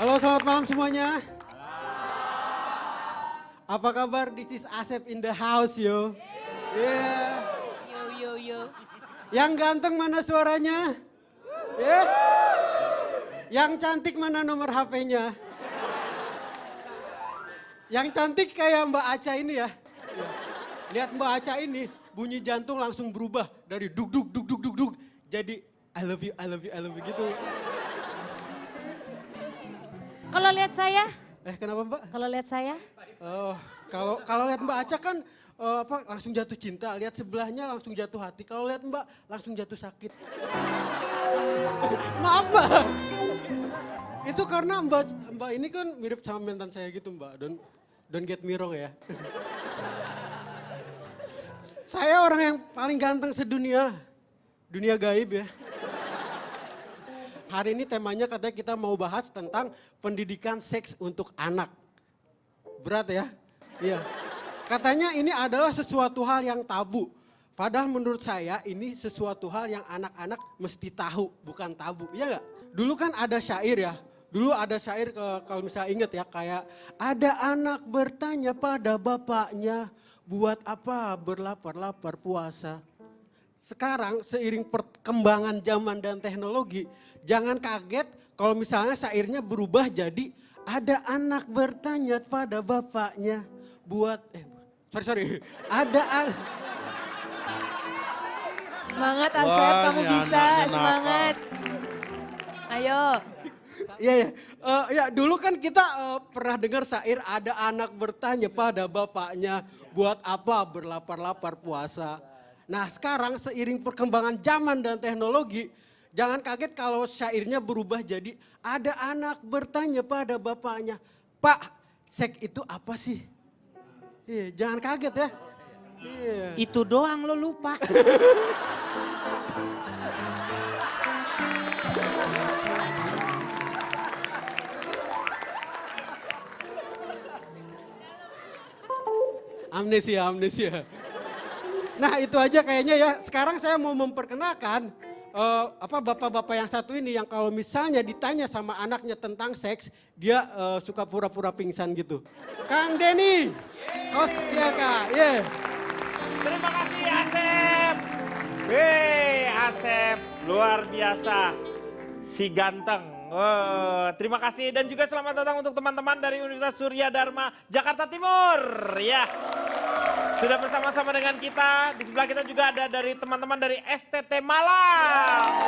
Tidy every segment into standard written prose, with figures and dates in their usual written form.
Halo, selamat malam semuanya. Apa kabar? This is Asep in the house, yo. Yeah. Yo. Yang ganteng mana suaranya? Yeah. Yang cantik mana nomor HP-nya? Yang cantik kayak Mbak Aca ini ya. Lihat Mbak Aca ini, bunyi jantung langsung berubah dari duk duk duk duk duk duk jadi I love you, I love you, I love you gitu. Kalau lihat saya, Kenapa Mbak? kalau lihat saya, Oh, kalau lihat Mbak Aca kan langsung jatuh cinta, lihat sebelahnya langsung jatuh hati. Kalau lihat Mbak langsung jatuh sakit. Maaf Mbak. Itu karena Mbak ini kan mirip sama mantan saya gitu Mbak. Don't get me wrong ya. Saya orang yang paling ganteng sedunia. Dunia gaib ya. Hari ini temanya katanya kita mau bahas tentang pendidikan seks untuk anak. Berat ya? Iya. Katanya ini adalah sesuatu hal yang tabu. Padahal menurut saya ini sesuatu hal yang anak-anak mesti tahu, bukan tabu. Iya nggak? Dulu kan ada syair ya. Dulu ada syair kalau misalnya inget ya kayak ada anak bertanya pada bapaknya buat apa berlapar-lapar puasa. Sekarang seiring perkembangan zaman dan teknologi, jangan kaget kalau misalnya syairnya berubah jadi ada anak bertanya pada bapaknya buat sorry. semangat Asep, Wah, kamu ini bisa, anaknya semangat. Ayo, Ya, dulu kan kita pernah dengar syair ada anak bertanya pada bapaknya buat apa berlapar-lapar puasa. Nah sekarang seiring perkembangan zaman dan teknologi, jangan kaget kalau syairnya berubah jadi ada anak bertanya pada bapaknya, Pak, seks itu apa sih? Iya, jangan kaget ya. Iya. Itu doang lo lupa. Amnesia. Nah itu aja kayaknya ya. Sekarang saya mau memperkenalkan bapak-bapak yang satu ini yang kalau misalnya ditanya sama anaknya tentang seks, dia suka pura-pura pingsan gitu. Kang Denny, Kos ILK, yeah. Terima kasih Asep. Asep luar biasa. Si ganteng. Terima kasih dan juga selamat datang untuk teman-teman dari Universitas Surya Dharma Jakarta Timur. Ya. Sudah bersama-sama dengan kita. Di sebelah kita juga ada dari teman-teman dari STT Malang.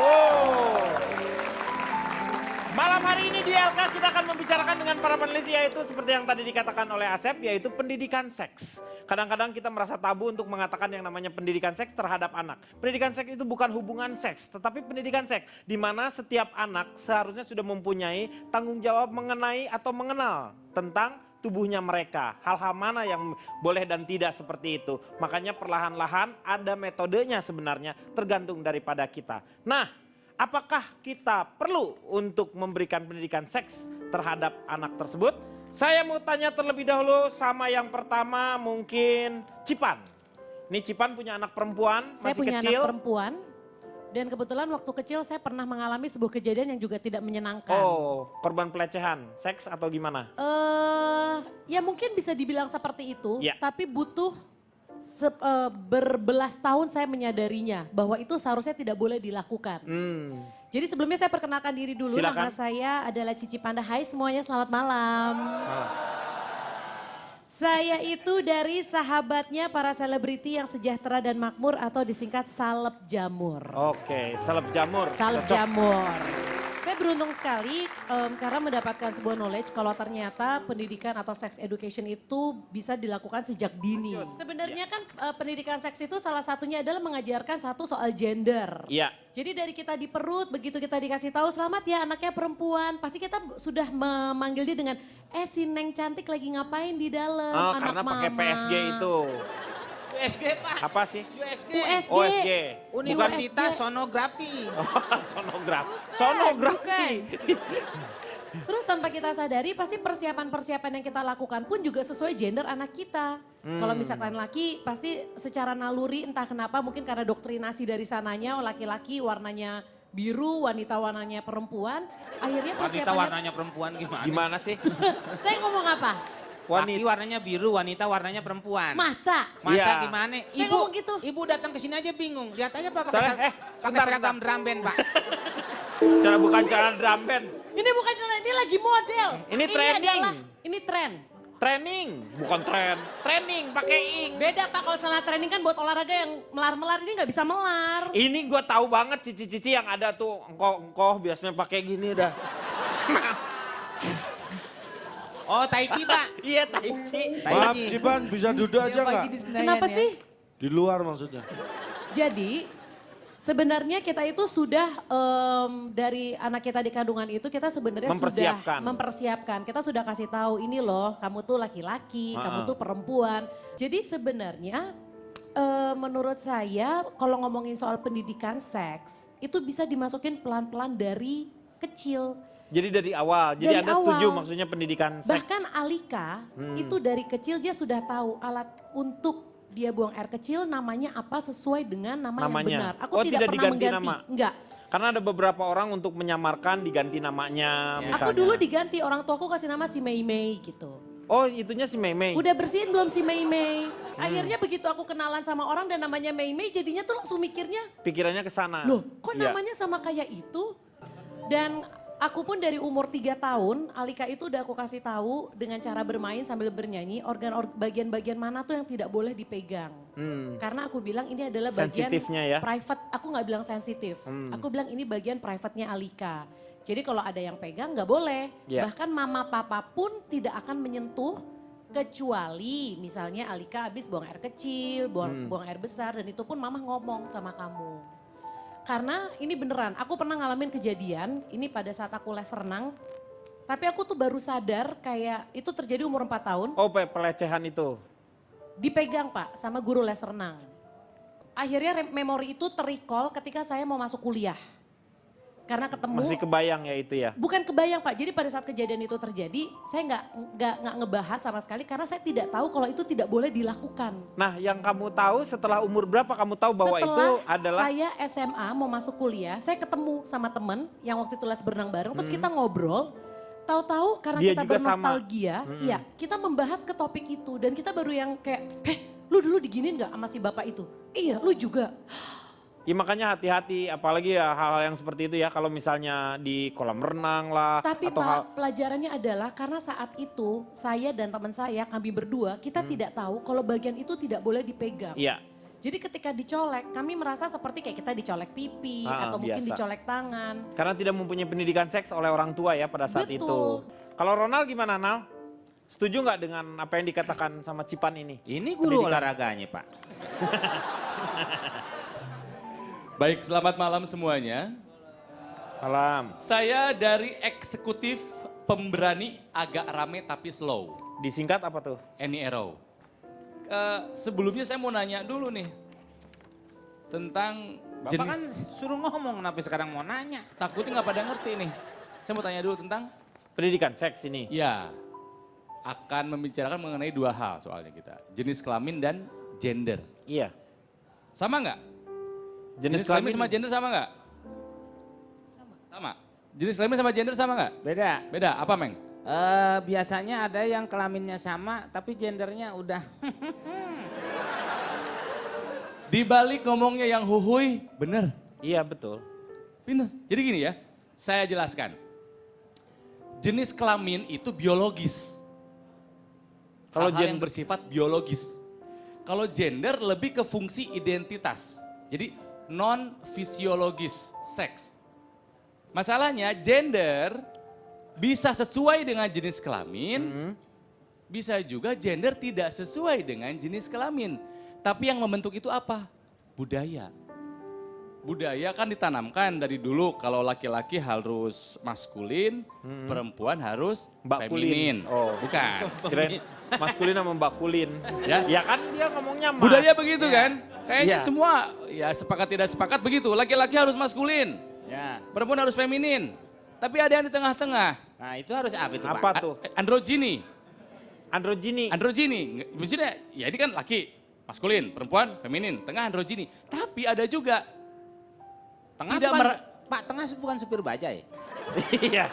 Malam hari ini di LK kita akan membicarakan dengan para panelis yaitu seperti yang tadi dikatakan oleh Asep yaitu pendidikan seks. Kadang-kadang kita merasa tabu untuk mengatakan yang namanya pendidikan seks terhadap anak. Pendidikan seks itu bukan hubungan seks tetapi pendidikan seks di mana setiap anak seharusnya sudah mempunyai tanggung jawab mengenai atau mengenal tentang tubuhnya mereka. Hal-hal mana yang boleh dan tidak seperti itu. Makanya perlahan-lahan ada metodenya sebenarnya tergantung daripada kita. Nah, apakah kita perlu untuk memberikan pendidikan seks terhadap anak tersebut? Saya mau tanya terlebih dahulu sama yang pertama mungkin Cipan. Nih Cipan punya anak perempuan, saya masih punya kecil. anak perempuan. Dan kebetulan waktu kecil saya pernah mengalami sebuah kejadian yang juga tidak menyenangkan. Oh, korban pelecehan, seks atau gimana? Ya mungkin bisa dibilang seperti itu, Ya. tapi butuh berbelas tahun saya menyadarinya bahwa itu seharusnya tidak boleh dilakukan. Jadi sebelumnya saya perkenalkan diri dulu, Silakan. nama saya adalah Cici Panda. Hai semuanya, selamat malam. Saya itu dari sahabatnya para selebriti yang sejahtera dan makmur atau disingkat Salep Jamur. Oke, salep jamur. Salep Cocok. Jamur. Saya beruntung sekali karena mendapatkan sebuah knowledge kalau ternyata pendidikan atau sex education itu bisa dilakukan sejak dini. Sebenarnya kan pendidikan seks itu salah satunya adalah mengajarkan satu soal gender. Iya. Jadi dari kita di perut, begitu kita dikasih tahu selamat ya anaknya perempuan, pasti kita sudah memanggil dia dengan si Neng cantik lagi ngapain di dalam, Oh, anak karena mama. pakai PSG itu. USG Pak. Apa sih? USG. USG. OSG. Universitas Sonografi. Sonografi. Bukan, Sonografi. Terus tanpa kita sadari pasti persiapan-persiapan yang kita lakukan pun juga sesuai gender anak kita. Kalau misalkan laki pasti secara naluri entah kenapa mungkin karena doktrinasi dari sananya laki-laki warnanya biru, wanita warnanya perempuan. Akhirnya Wanita persiapannya... warnanya perempuan gimana? Gimana sih? Saya ngomong apa? Laki warnanya biru, wanita warnanya perempuan. Masa? Masa Iya. gimana? Saya ngomong gitu. Ibu datang ke sini aja bingung. Lihat aja Pak Soalnya, pakai bentar, seragam bentar. drum band, Pak. Bukan cara drum band. Ini bukan celana, ini lagi model. Ini training. Ini tren. Training, bukan tren. Training, pakai ing. Beda Pak, kalau celana training kan buat olahraga yang melar-melar, ini nggak bisa melar. Ini gue tahu banget cici-cici yang ada tuh. Engkau biasanya pakai gini dah. Oh, tai chi, Pak. Iya, tai chi. Tai Maaf chi. Cipan, bisa duduk aja nggak? Kenapa sih? Di luar maksudnya. Jadi sebenarnya kita itu sudah dari anak kita di kandungan itu kita sebenarnya Mempersiapkan. sudah mempersiapkan. Kita sudah kasih tahu ini loh, kamu tuh laki-laki, kamu tuh perempuan. Jadi sebenarnya menurut saya kalau ngomongin soal pendidikan seks itu bisa dimasukin pelan-pelan dari kecil. Jadi dari awal, jadi Dari Anda setuju awal. maksudnya pendidikan seks? Bahkan Alika itu dari kecil dia sudah tahu alat untuk dia buang air kecil namanya apa sesuai dengan nama yang Namanya. benar. Aku Oh, tidak tidak pernah diganti mengganti. nama? Enggak. Karena ada beberapa orang untuk menyamarkan diganti namanya misalnya. Aku dulu diganti orang tuaku kasih nama si Mei Mei gitu. Oh itunya si Mei Mei. Udah bersihin belum si Mei Mei? Akhirnya begitu aku kenalan sama orang dan namanya Mei Mei jadinya tuh langsung mikirnya, Pikirannya ke sana. loh kok Iya. namanya sama kayak itu? Dan aku pun dari umur 3 tahun, Alika itu udah aku kasih tahu dengan cara bermain sambil bernyanyi bagian-bagian mana tuh yang tidak boleh dipegang. Karena aku bilang ini adalah bagian Sensitifnya ya? private, aku nggak bilang sensitif. Aku bilang ini bagian private-nya Alika. Jadi kalau ada yang pegang nggak boleh. Iya. Bahkan mama papa pun tidak akan menyentuh kecuali misalnya Alika habis buang air kecil, buang air besar dan itu pun mama ngomong sama kamu. Karena ini beneran, aku pernah ngalamin kejadian, ini pada saat aku les renang, tapi aku tuh baru sadar kayak itu terjadi umur 4 tahun, Oh pelecehan itu. dipegang Pak sama guru les renang. Akhirnya memori itu terrecall ketika saya mau masuk kuliah. Karena ketemu, Masih kebayang ya itu ya? bukan kebayang Pak, jadi pada saat kejadian itu terjadi, saya nggak ngebahas sama sekali karena saya tidak tahu kalau itu tidak boleh dilakukan. Nah yang kamu tahu setelah umur berapa kamu tahu bahwa Setelah itu adalah... saya SMA mau masuk kuliah, saya ketemu sama temen yang waktu itu les berenang bareng, terus kita ngobrol. Tahu-tahu karena Dia kita juga bernostalgia, iya kita membahas ke topik itu dan kita baru yang kayak, lu dulu diginin nggak sama si bapak itu? Iya, lu juga. Ya makanya hati-hati apalagi ya hal-hal yang seperti itu ya kalau misalnya di kolam renang lah. Tapi atau Pak, pelajarannya adalah karena saat itu saya dan teman saya, kami berdua, kita tidak tahu kalau bagian itu tidak boleh dipegang. Iya. Jadi ketika dicolek, kami merasa seperti kayak kita dicolek pipi atau mungkin biasa. dicolek tangan. Karena tidak mempunyai pendidikan seks oleh orang tua ya pada saat itu. Betul. Kalau Ronald gimana Nal? Setuju nggak dengan apa yang dikatakan sama Cipan ini? Ini guru olahraganya, Pak. Baik, selamat malam semuanya. Malam. Saya dari eksekutif pemberani agak rame tapi slow. Disingkat apa tuh? Any Arrow. Sebelumnya saya mau nanya dulu nih. Tentang Bapak jenis, kan suruh ngomong, kenapa sekarang mau nanya? takutnya nggak pada ngerti nih. Saya mau tanya dulu tentang, Pendidikan seks ini. ya akan membicarakan mengenai 2 hal soalnya kita. Jenis kelamin dan gender. Iya. Sama nggak? Jenis kelamin sama gender sama nggak? Sama. Jenis kelamin sama gender sama nggak? Beda. Beda, apa Meng? Biasanya ada yang kelaminnya sama tapi gendernya udah. Di balik ngomongnya yang huhui, bener. Iya betul. Bener. Jadi gini ya, saya jelaskan. Jenis kelamin itu biologis. Kalau Hal-hal yang gender- bersifat biologis. Kalau gender lebih ke fungsi identitas. Jadi non fisiologis, seks. Masalahnya gender bisa sesuai dengan jenis kelamin, bisa juga gender tidak sesuai dengan jenis kelamin. Tapi yang membentuk itu apa? Budaya. Budaya kan ditanamkan dari dulu kalau laki-laki harus maskulin, perempuan harus Mbak feminin. Kulin. Oh. Bukan. Kirain maskulin sama Mbak Kulin. Ya. Ya kan dia ngomongnya mas. Budaya begitu kan? Kayaknya Iya. semua ya sepakat tidak sepakat begitu. Laki-laki harus maskulin, Ya. perempuan harus feminin. Tapi ada yang di tengah-tengah. Nah itu harus apa itu, Apa Pak? tuh? Androgini. Androgini. Androgini. Maksudnya ya ini kan laki, maskulin, perempuan, feminin. Tengah androgini. Tapi ada juga Tengah tidak bukan Pak Tengah bukan supir bajai. Iya,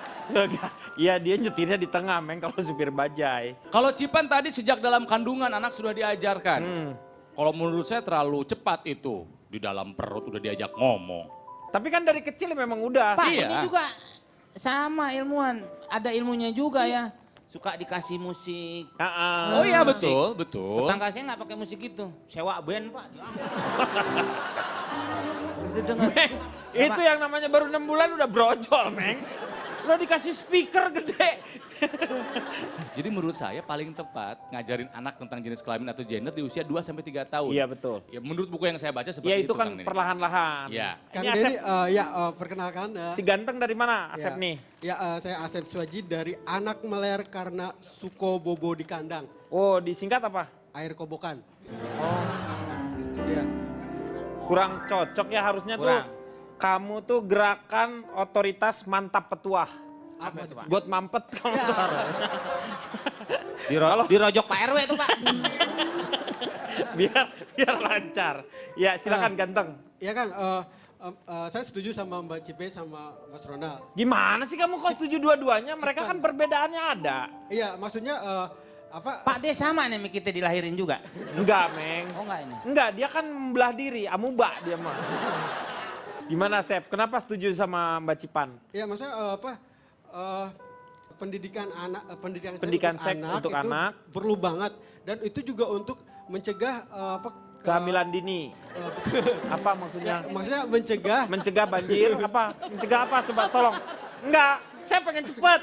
iya dia nyetirnya di tengah, Meng, kalau supir bajai. Kalau Cipan tadi sejak dalam kandungan anak sudah diajarkan. Kalau menurut saya terlalu cepat itu. Di dalam perut udah diajak ngomong. Tapi kan dari kecil memang udah. Pak Iya. ini juga sama ilmuwan, ada ilmunya juga ya. Suka dikasih musik. Ah, Oh iya betul, betul. Tetangga saya nggak pakai musik itu, sewa band Pak. Udah dengar. Meng, itu yang namanya baru 6 bulan udah brojol, Meng. Udah dikasih speaker gede. Jadi menurut saya paling tepat ngajarin anak tentang jenis kelamin atau gender di usia 2-3 tahun. Iya betul. Ya, menurut buku yang saya baca seperti Ya itu. itu kan Kang Denny. perlahan-lahan. Iya. Kang Ini Asep, Denny, perkenalkan. si ganteng dari mana Asep ya, nih? Ya, saya Asep Swajid dari Anak Meler Karena Suko Bobo di Kandang. Oh disingkat apa? Air kobokan. Oh Ya. kurang cocok ya harusnya Kurang. tuh. Kamu tuh gerakan otoritas mantap petuah. Apa itu Pak? Buat mampet kamu tuh harus. Dirojok Pak RW itu Pak. biar lancar. Ya silakan ganteng. Ya Kang, saya setuju sama Mbak Cipe sama Mas Ronald. Gimana sih kamu kok setuju dua-duanya? Mereka kan perbedaannya ada. Iya, maksudnya Pak D sama nih kita dilahirin juga. Enggak, Meng. Oh enggak ini. Enggak, dia kan membelah diri, amuba dia mah. Gimana, Sep? Kenapa setuju sama Mbak Cipan? Ya maksudnya pendidikan anak, Pendidikan seks seks untuk itu anak. perlu banget dan itu juga untuk mencegah Kehamilan dini. Apa maksudnya? Ya, maksudnya mencegah Mencegah banjir, apa? Mencegah apa? Coba tolong. Enggak, saya pengen cepet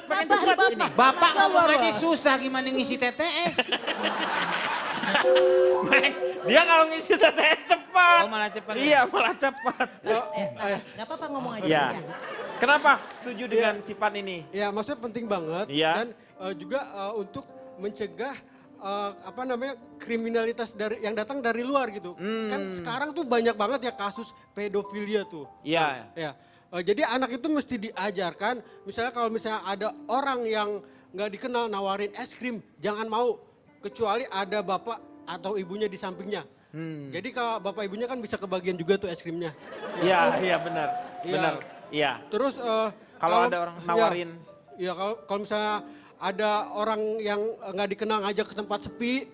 ini. Bapak ngomong aja susah gimana ngisi TTS. Meng, dia kalau ngisi TTS cepat. Oh, malah cepat ya? Iya, malah cepat. Gak apa-apa ngomong aja. Iya. Ya. Kenapa setuju dengan Cipan ini? ya maksudnya penting banget Iya. dan juga untuk mencegah kriminalitas yang datang dari luar gitu. Kan sekarang tuh banyak banget ya kasus pedofilia tuh. Iya. Ya. Jadi anak itu mesti diajarkan, misalnya kalau misalnya ada orang yang nggak dikenal nawarin es krim, jangan mau kecuali ada bapak atau ibunya di sampingnya. Jadi kalau bapak ibunya kan bisa kebagian juga tuh es krimnya. Iya, iya benar. Iya. Benar. Iya. Terus Kalau ada orang nawarin. Ya kalau misalnya ada orang yang nggak dikenal ngajak ke tempat sepi,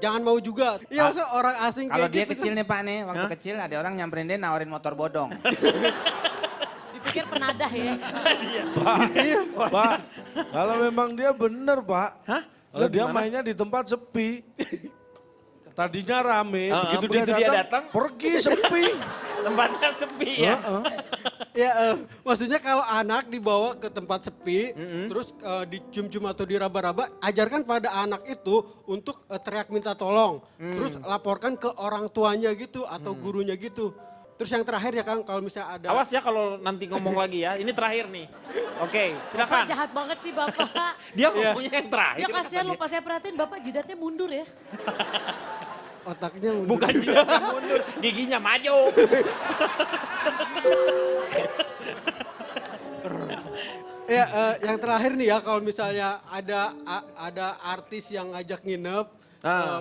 jangan mau juga. Iya maksudnya orang asing Kalau kayak dia gitu. kecil nih Pak nih, waktu kecil ada orang nyamperin dia nawarin motor bodong. Dipikir penadah ya. Pak, kalau memang dia bener Pak. Hah? Kalau dia Gimana? mainnya di tempat sepi. Tadinya rame, begitu begitu dia dia datang, datang, pergi sepi. Tempatnya sepi ya. Ya maksudnya kalau anak dibawa ke tempat sepi, terus dicium-cium atau diraba-raba, ajarkan pada anak itu untuk teriak minta tolong. Terus laporkan ke orang tuanya gitu atau gurunya gitu. Terus yang terakhir ya Kang, kalau misalnya ada... Awas ya kalau nanti ngomong lagi ya. Ini terakhir nih. Oke, Bapak silakan. jahat banget sih Bapak. Dia ngomongnya yang terakhir. Ya kasihan lupa saya perhatiin Bapak jidatnya mundur ya. Otaknya Bukan jidatnya mundur, giginya maju. Ya, yang terakhir nih ya, kalau misalnya ada artis yang ngajak nginep,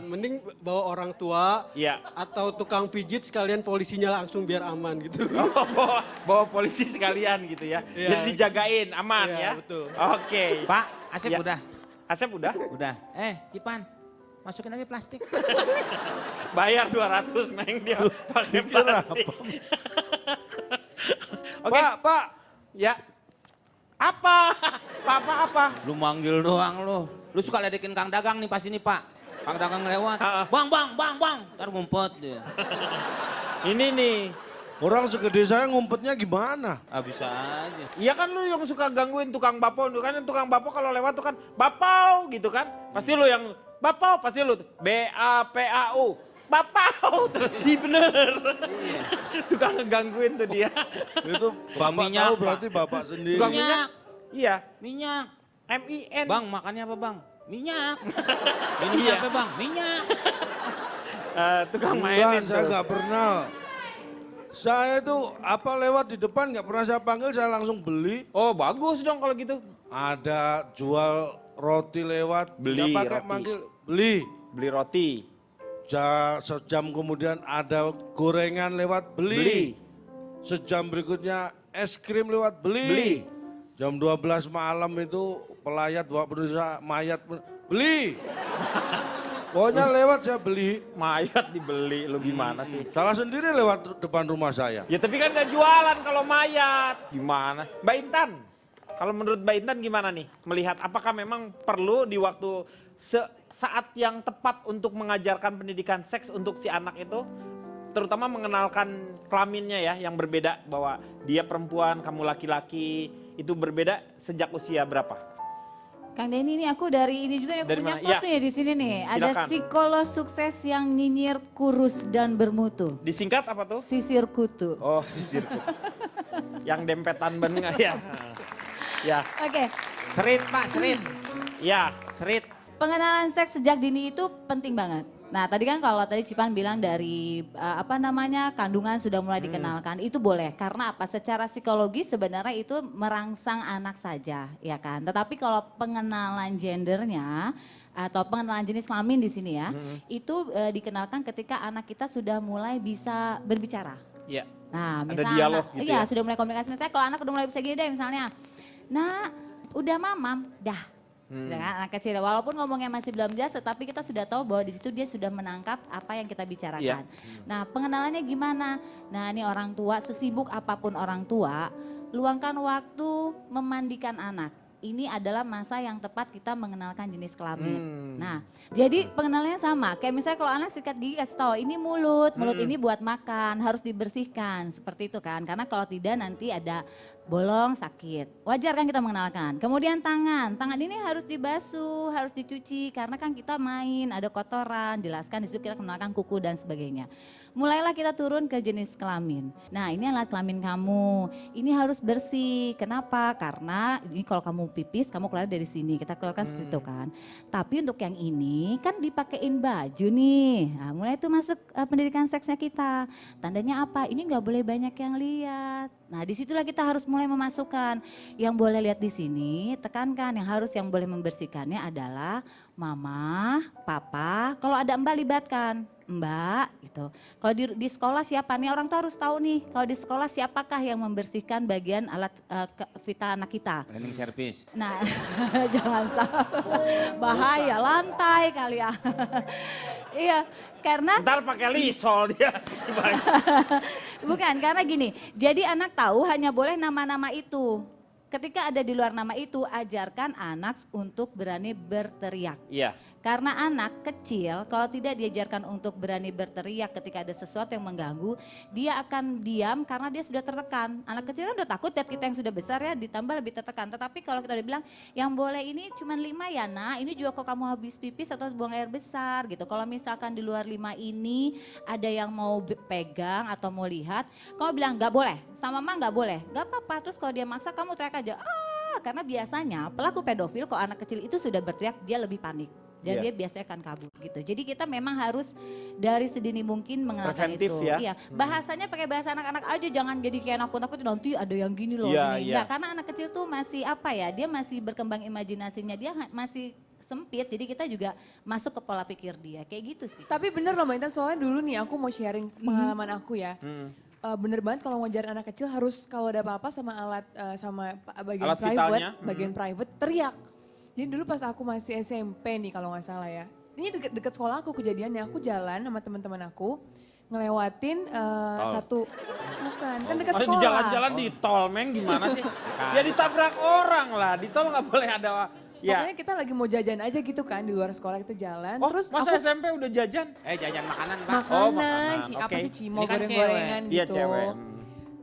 mending bawa orang tua Iya. atau tukang pijit sekalian polisinya langsung biar aman gitu. Oh, bawa polisi sekalian gitu ya. Iya. Jadi dijagain, aman Iya, ya. betul. Oke. Pak, Asep Ya. udah. Asep udah? Udah. Cipan, masukin aja plastik. Bayar 200 Meng dia pakai Pikir plastik. Oke, Pak, ya. Apa? Apa? Lu manggil doang lu. Lu suka ledekin Kang Dagang nih pasti nih Pak. Kang Dagang lewat. Bang. Ntar ngumpet dia. Ini nih. orang segede saya ngumpetnya gimana? Bisa aja. Iya kan lu yang suka gangguin tukang bapau. Kan tukang bapau kalau lewat tuh kan bapau gitu kan. Pasti lu yang bapau, pasti lu BAPAU. Bapau terus bener. Tukang ngegangguin tuh dia. Itu Bang bapak minyak, tahu Pak. berarti bapak sendiri. Tukang minyak. Iya, Minyak. MIN. Bang, makannya apa bang? Minyak. Iya. Minyak apa bang? Minyak. Tukang Enggak, mainin saya tuh. nggak pernah. Saya itu apa lewat di depan nggak pernah saya panggil, saya langsung beli. Oh bagus dong kalau gitu. Ada jual roti lewat, Beli nggak pakai roti. manggil, beli. Beli roti. Sejam kemudian ada gorengan lewat, beli. Beli. Sejam berikutnya es krim lewat Beli. beli. Jam 12 malam itu pelayat bawa berusaha mayat beli. Pokoknya lewat saya beli. Mayat dibeli, lu gimana sih? Salah sendiri lewat depan rumah saya. Ya tapi kan gak jualan kalau mayat. Gimana? Mbak Intan, kalau menurut Mbak Intan gimana nih? Melihat apakah memang perlu di waktu saat yang tepat untuk mengajarkan pendidikan seks untuk si anak itu? Terutama mengenalkan kelaminnya ya yang berbeda. Bahwa dia perempuan, kamu laki-laki. Itu berbeda sejak usia berapa? Kang Denny ini aku dari ini juga nih, aku Dari punya mana? quote Ya. nih di sini nih. Ada Silakan. psikolog sukses yang nyinyir, kurus dan bermutu. Disingkat apa tuh? Sisir kutu. Oh, sisir. Yang dempetan benga ya. Ya, Oke, Serit Pak, serit. ya. Serit. pengenalan seks sejak dini itu penting banget. Nah tadi kan kalau tadi Cipan bilang dari kandungan sudah mulai dikenalkan, itu boleh. Karena apa? Secara psikologis sebenarnya itu merangsang anak saja, ya kan. Tetapi kalau pengenalan gendernya atau pengenalan jenis kelamin di sini ya, itu dikenalkan ketika anak kita sudah mulai bisa berbicara. Ya. Nah, Ada misalnya dialog anak, gitu iya ya? sudah mulai komunikasi. Misalnya kalau anak udah mulai bisa gini deh misalnya, nah udah mamam, dah. Ya kan, anak kecil, walaupun ngomongnya masih belum jelas, tetapi kita sudah tahu bahwa di situ dia sudah menangkap apa yang kita bicarakan. Nah, pengenalannya gimana? Nah, ini orang tua, sesibuk apapun orang tua, luangkan waktu memandikan anak. Ini adalah masa yang tepat kita mengenalkan jenis kelamin. Nah, jadi pengenalannya sama. Kayak misalnya kalau anak sikat gigi kasih tahu, ini mulut ini buat makan, harus dibersihkan. Seperti itu kan. Karena kalau tidak nanti ada bolong sakit. Wajar kan kita mengenalkan. Kemudian tangan ini harus dibasuh, harus dicuci karena kan kita main, ada kotoran, jelaskan di situ kita kenalkan kuku dan sebagainya. Mulailah kita turun ke jenis kelamin. Nah, ini alat kelamin kamu. Ini harus bersih. Kenapa? Karena ini kalau kamu pipis, kamu keluar dari sini. Kita keluarkan seperti itu kan. Tapi untuk yang ini kan dipakein baju nih. Nah, mulai itu masuk pendidikan seksnya kita. Tandanya apa? Ini nggak boleh banyak yang lihat. Nah, disitulah kita harus mulai memasukkan. Yang boleh lihat di sini, tekankan. Yang boleh membersihkannya adalah mama, papa. Kalau ada mbak, libatkan. Mbak gitu. Kalau di sekolah siapa nih, orang tua harus tahu nih. Kalau di sekolah siapakah yang membersihkan bagian alat vital anak kita. Cleaning service. Nah, jangan salah. Bahaya, lantai kali ya. Iya, karena Ntar pakai lisol dia. bukan, karena gini. Jadi anak tahu hanya boleh nama-nama itu. Ketika ada di luar nama itu, ajarkan anak untuk berani berteriak. Iya. Karena anak kecil kalau tidak diajarkan untuk berani berteriak ketika ada sesuatu yang mengganggu, dia akan diam karena dia sudah tertekan. Anak kecil kan udah takut lihat kita yang sudah besar ya, ditambah lebih tertekan. Tetapi kalau kita udah bilang yang boleh ini cuma 5 ya nak, ini juga kalau kamu habis pipis atau buang air besar gitu. Kalau misalkan di luar 5 ini ada yang mau pegang atau mau lihat, kamu bilang nggak boleh, sama mama nggak boleh, nggak apa-apa. Terus kalau dia maksa kamu teriak aja, karena biasanya pelaku pedofil kalau anak kecil itu sudah berteriak dia lebih panik. Dan dia biasanya akan kabur gitu. Jadi kita memang harus dari sedini mungkin mengenalkan Preventif itu. ya. Iya, bahasanya pakai bahasa anak-anak aja, jangan jadi kayak nakut-nakut nanti ada yang gini loh. Iya, gini. iya. Enggak, karena anak kecil tuh masih apa ya, dia masih berkembang imajinasinya, dia masih sempit. Jadi kita juga masuk ke pola pikir dia, kayak gitu sih. Tapi bener loh Mbak Intan, soalnya dulu nih aku mau sharing pengalaman aku ya. Bener banget kalau ngajarin anak kecil harus kalau ada apa-apa sama alat, sama bagian Alat private, vitalnya. bagian private teriak. Jadi dulu pas aku masih SMP nih kalau nggak salah ya. Ini deket sekolah aku kejadiannya, aku jalan sama teman-teman aku ngelewatin bukan, kan deket Masa di sekolah. jalan-jalan di tol, Meng gimana sih? Ya ditabrak orang lah, di tol nggak boleh ada. Ya. Pokoknya kita lagi mau jajan aja gitu kan di luar sekolah kita jalan. Oh, Terus masa aku SMP udah jajan? Jajan makanan Pak. makanan, makanan, apa oke. sih cimol, Ini kan goreng-gorengan Iya gitu. cewek.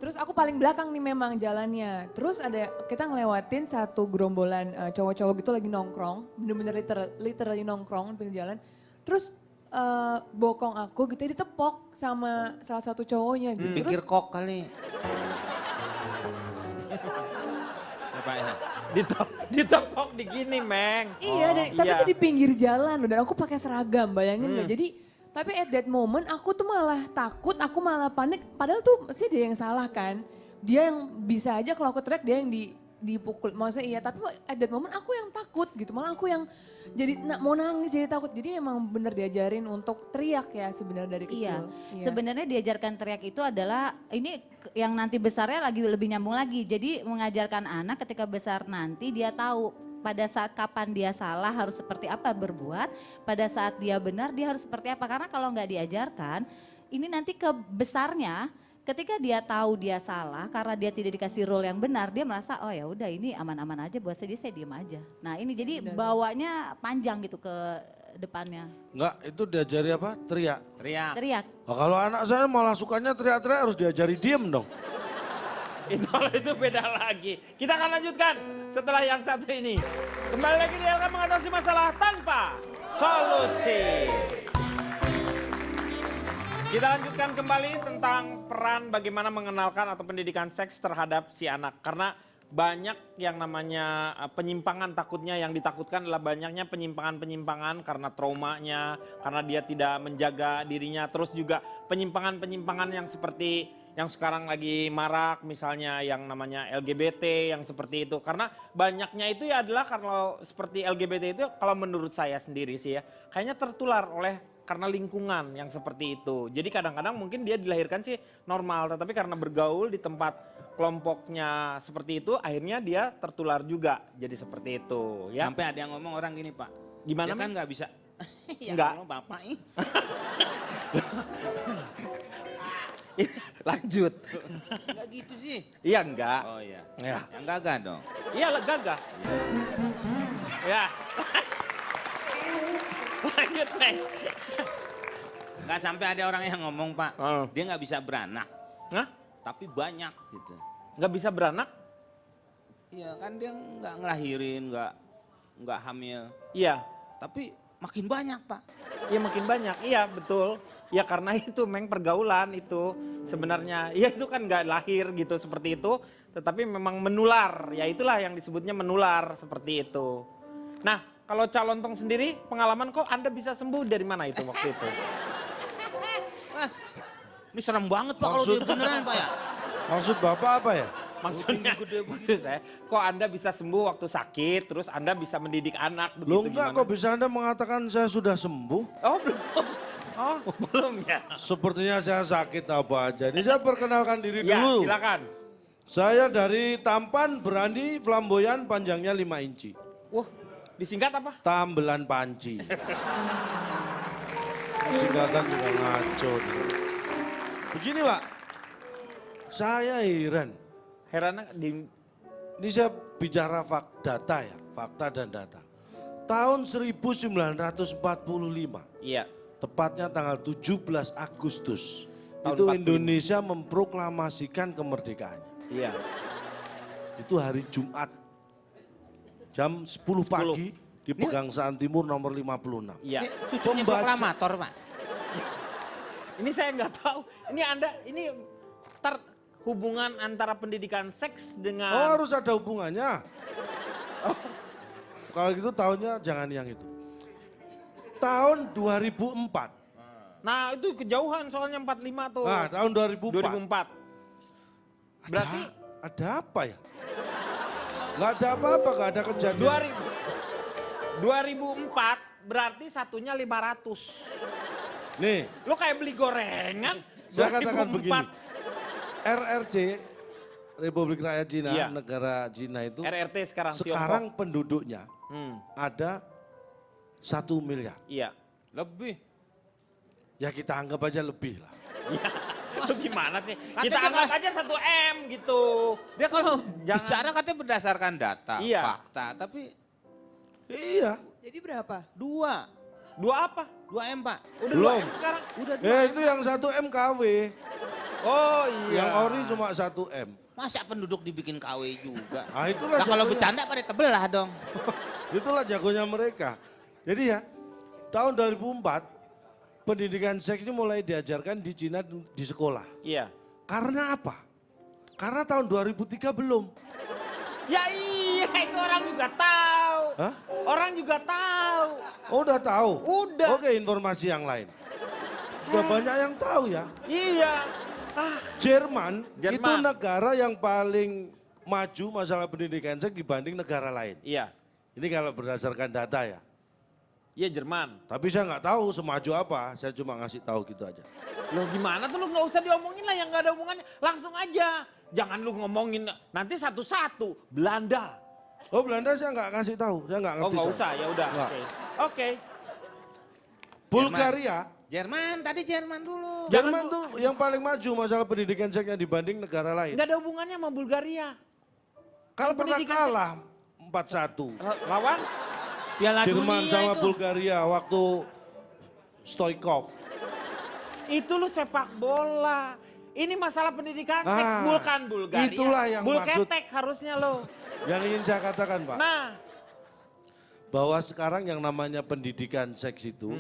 Terus aku paling belakang nih memang jalannya. Terus kita ngelewatin satu gerombolan cowok-cowok gitu lagi nongkrong. Bener-bener literally nongkrong di pinggir jalan. Terus bokong aku gitu ditepok sama salah satu cowoknya gitu. Terus Pikir kok kali. Ya Pak ya. Ditepok di gini, Meng. iya, tapi iya. itu di pinggir jalan loh. Dan aku pakai seragam, bayangin gak? Jadi tapi at that moment aku tuh malah takut, aku malah panik. Padahal tuh pasti dia yang salah kan. Dia yang bisa aja kalau aku teriak dia yang dipukul, maksudnya iya, tapi at that moment aku yang takut gitu, malah aku yang jadi mau nangis jadi takut. Jadi memang bener diajarin untuk teriak ya sebenarnya dari Iya, kecil. sebenarnya diajarkan teriak itu adalah ini yang nanti besarnya lagi lebih nyambung lagi. Jadi mengajarkan anak ketika besar nanti dia tahu pada saat kapan dia salah harus seperti apa berbuat, pada saat dia benar dia harus seperti apa. Karena kalau nggak diajarkan, ini nanti ke besarnya ketika dia tahu dia salah karena dia tidak dikasih role yang benar, dia merasa oh ya udah ini aman-aman aja buat saya diem aja. Nah ini jadi bawanya panjang gitu ke depannya. Enggak, itu diajari apa? Teriak. Teriak. Teriak. Oh, kalau anak saya malah sukanya teriak-teriak harus diajari diem dong. Itu beda lagi. Kita akan lanjutkan setelah yang satu ini. Kembali lagi di LK mengatasi masalah tanpa solusi. Kita lanjutkan kembali tentang peran bagaimana mengenalkan atau pendidikan seks terhadap si anak. Karena banyak yang namanya penyimpangan, takutnya yang ditakutkan adalah banyaknya penyimpangan-penyimpangan karena traumanya, karena dia tidak menjaga dirinya. Terus juga penyimpangan-penyimpangan yang seperti yang sekarang lagi marak, misalnya yang namanya LGBT yang seperti itu. Karena banyaknya itu ya adalah kalau seperti LGBT itu kalau menurut saya sendiri sih ya, kayaknya tertular karena lingkungan yang seperti itu. Jadi kadang-kadang mungkin dia dilahirkan sih normal, tetapi karena bergaul di tempat kelompoknya seperti itu, akhirnya dia tertular juga jadi seperti itu. Ya. Sampai ada yang ngomong orang gini Pak. Gimana, Dia kan Men? nggak bisa. Ya Enggak. Allah, Bapak ih. Lanjut. Enggak gitu sih. Iya enggak. Oh iya. Ya. Yang gagah dong. Iya gagah. Ya. Lanjut, Neng. Nggak sampai ada orang yang ngomong Pak. Oh. Dia nggak bisa beranak. Hah? Tapi banyak gitu. Nggak bisa beranak? Iya kan dia nggak ngelahirin, nggak hamil. Iya. Tapi makin banyak Pak. Iya makin banyak, iya betul. Ya karena itu Meng pergaulan itu sebenarnya. Ya itu kan nggak lahir gitu seperti itu. Tetapi memang menular, ya itulah yang disebutnya menular seperti itu. Nah kalau Calontong sendiri pengalaman kok Anda bisa sembuh dari mana itu waktu itu? Ini serem banget Pak kalau dia beneran Pak ya. Maksud Bapak apa ya? Maksudnya, maksud saya, kok Anda bisa sembuh waktu sakit, terus Anda bisa mendidik anak begitu Loh enggak, gimana? kok bisa Anda mengatakan saya sudah sembuh? Oh belum, oh belum ya? Sepertinya saya sakit apa aja. Ini saya perkenalkan diri Ya dulu. silakan. Saya dari tampan, berani, flamboyan, panjangnya 5 inci. Wah, disingkat apa? Tambelan panci. Singkatan juga ngaco. Begini Pak, saya heran. Heran di Ini saya bicara data ya, fakta dan data. Tahun 1945, iya. tepatnya tanggal 17 Agustus, Tahun itu 45. Indonesia memproklamasikan kemerdekaannya. Iya. Itu hari Jumat, jam 10 pagi di Pegangsaan Timur nomor 56. Iya. Cucunya proklamator Pak. Ini saya nggak tahu. Ini Anda, ini hubungan antara pendidikan seks dengan... Oh harus ada hubungannya. Kalau gitu tahunnya jangan yang itu. Tahun 2004. Nah itu kejauhan soalnya 45 tuh. Nah tahun 2004. 2004. Berarti Ada apa ya? Nggak ada apa-apa, nggak ada kejadian. 2004 berarti satunya 500. Nih, Lo kayak beli gorengan. saya katakan 2004. begini. RRC, Republik Rakyat Cina, Iya. negara Cina itu RRT sekarang penduduknya Hmm, ada 1 miliar. iya. Lebih. Ya kita anggap aja lebih lah. Itu gimana sih? Katanya Kita dia anggap nggak- aja 1 M gitu. Dia kalau Jangan- bicara katanya berdasarkan data, Iya. fakta. Tapi Iya. Jadi berapa? 2 apa? 2 M Pak. Udah Belum. 2 M sekarang? Udah 2 Ya M. itu yang 1 M KW, Oh iya. yang ori cuma 1 M. Masa penduduk dibikin KW juga? Ah itulah Nah kalau jagonya. bercanda pada tebelah dong. Itulah jagonya mereka. Jadi ya, tahun 2004 pendidikan seks ini mulai diajarkan di Cina di sekolah. Iya. Karena apa? Karena tahun 2003 belum. Ya iya itu orang juga tahu. Hah? Orang juga tahu. Oh udah tahu? Udah. Oke informasi yang lain. Sudah banyak yang tahu ya. Iya. Jerman, Jerman. itu negara yang paling maju masalah pendidikan seks dibanding negara lain. Iya. Ini kalau berdasarkan data ya. Iya Jerman. Tapi saya nggak tahu semaju apa, saya cuma ngasih tahu gitu aja. Loh gimana tuh lu nggak usah diomongin lah yang nggak ada hubungannya. Langsung aja. Jangan lu ngomongin nanti satu-satu. Belanda. Oh Belanda saya nggak kasih tahu, saya nggak Oh ngerti. nggak saya. usah ya udah. Nggak. Oke. Oke. Bulgaria, Jerman, tadi Jerman dulu. Jerman tuh yang paling maju masalah pendidikan seksnya dibanding negara lain. Nggak ada hubungannya sama Bulgaria. Kan pernah pendidikan kalah 4-1. Lawan? Piala Jerman Dunia sama itu. Bulgaria waktu Stoikov. Itu lu sepak bola. Ini masalah pendidikan seks Ah, bukan Bulgaria. itulah yang maksud- Bulketek harusnya lo. Yang ingin saya katakan Pak, Nah, bahwa sekarang yang namanya pendidikan seks itu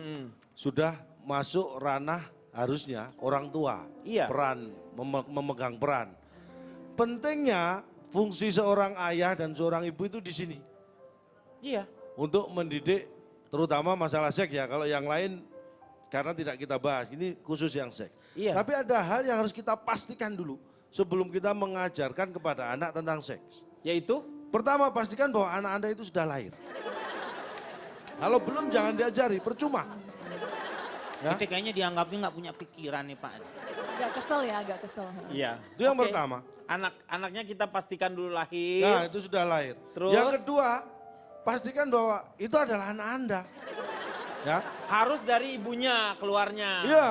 sudah masuk ranah harusnya orang tua. Iya. Peran, memegang peran. Pentingnya fungsi seorang ayah dan seorang ibu itu di sini. iya. Untuk mendidik terutama masalah seks ya. Kalau yang lain karena tidak kita bahas, ini khusus yang seks. Iya. Tapi ada hal yang harus kita pastikan dulu sebelum kita mengajarkan kepada anak tentang seks. Yaitu? Pertama pastikan bahwa anak Anda itu sudah lahir. Kalau belum jangan diajari, percuma. Ya, Itu kayaknya dianggapnya nggak punya pikiran nih Pak. Agak kesel ya, agak kesel. Iya. itu yang Oke. pertama. Anaknya kita pastikan dulu lahir. Nah itu sudah lahir. Terus? Yang kedua, pastikan bahwa itu adalah anak Anda. Ya, Harus dari ibunya keluarnya. iya.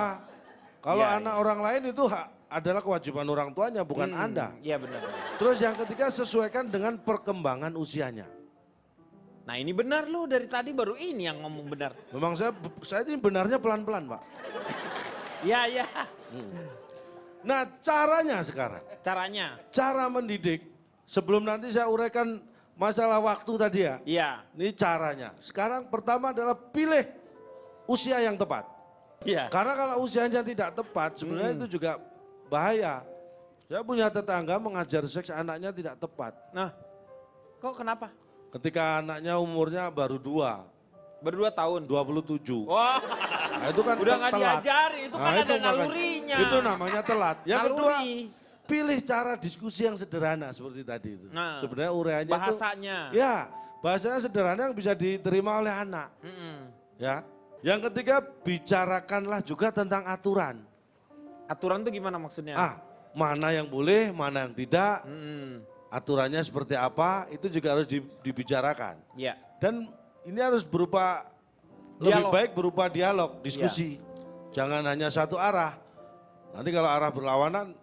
Kalau Iya, anak orang lain itu adalah kewajiban orang tuanya, bukan Anda. Iya benar. Terus yang ketiga sesuaikan dengan perkembangan usianya. Nah ini benar lu dari tadi baru ini yang ngomong benar. Memang saya ini benarnya pelan-pelan Pak. Iya iya. Nah caranya sekarang, Caranya. cara mendidik, sebelum nanti saya uraikan masalah waktu tadi ya. Iya. Ini caranya. Sekarang pertama adalah pilih usia yang tepat. Iya. Karena kalau usianya tidak tepat sebenarnya itu juga bahaya. Saya punya tetangga mengajar seks anaknya tidak tepat. Nah, kok kenapa? Ketika anaknya umurnya baru 2, Berdua tahun. 27. Wah, Nah, itu kan udah nggak telat. diajarin, itu kan ada makanya- nalurinya. Itu namanya telat. Yang kedua, Naluri. pilih cara diskusi yang sederhana seperti tadi itu. Nah, Sebenarnya uraiannya itu bahasanya. ya, bahasanya sederhana yang bisa diterima oleh anak. Mm-mm. Ya. Yang ketiga, bicarakanlah juga tentang aturan. Aturan tuh gimana maksudnya? Mana yang boleh, mana yang tidak, Mm-mm. aturannya seperti apa, itu juga harus dibicarakan. Iya. Dan ini harus berupa, lebih Dialog. baik berupa dialog, diskusi. Jangan hanya satu arah. Nanti kalau arah berlawanan,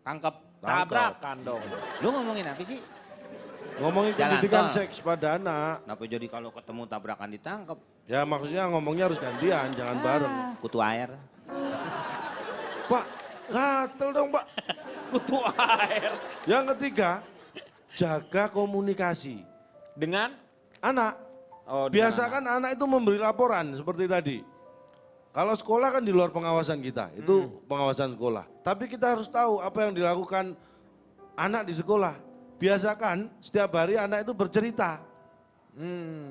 Tangkap. tangkap. Tabrakan dong. Lu ngomongin apa sih? Ngomongin Jalan pendidikan tol. seks pada anak. Kenapa jadi kalau ketemu tabrakan ditangkap? Ya maksudnya ngomongnya harus gantian, jangan bareng. Kutu air. Pak, gatel dong Pak. Kutu air. Yang ketiga, jaga komunikasi. Dengan? Anak, Oh, dengan biasakan anak itu memberi laporan seperti tadi. Kalau sekolah kan di luar pengawasan kita, itu pengawasan sekolah. Tapi kita harus tahu apa yang dilakukan anak di sekolah. Biasakan setiap hari anak itu bercerita.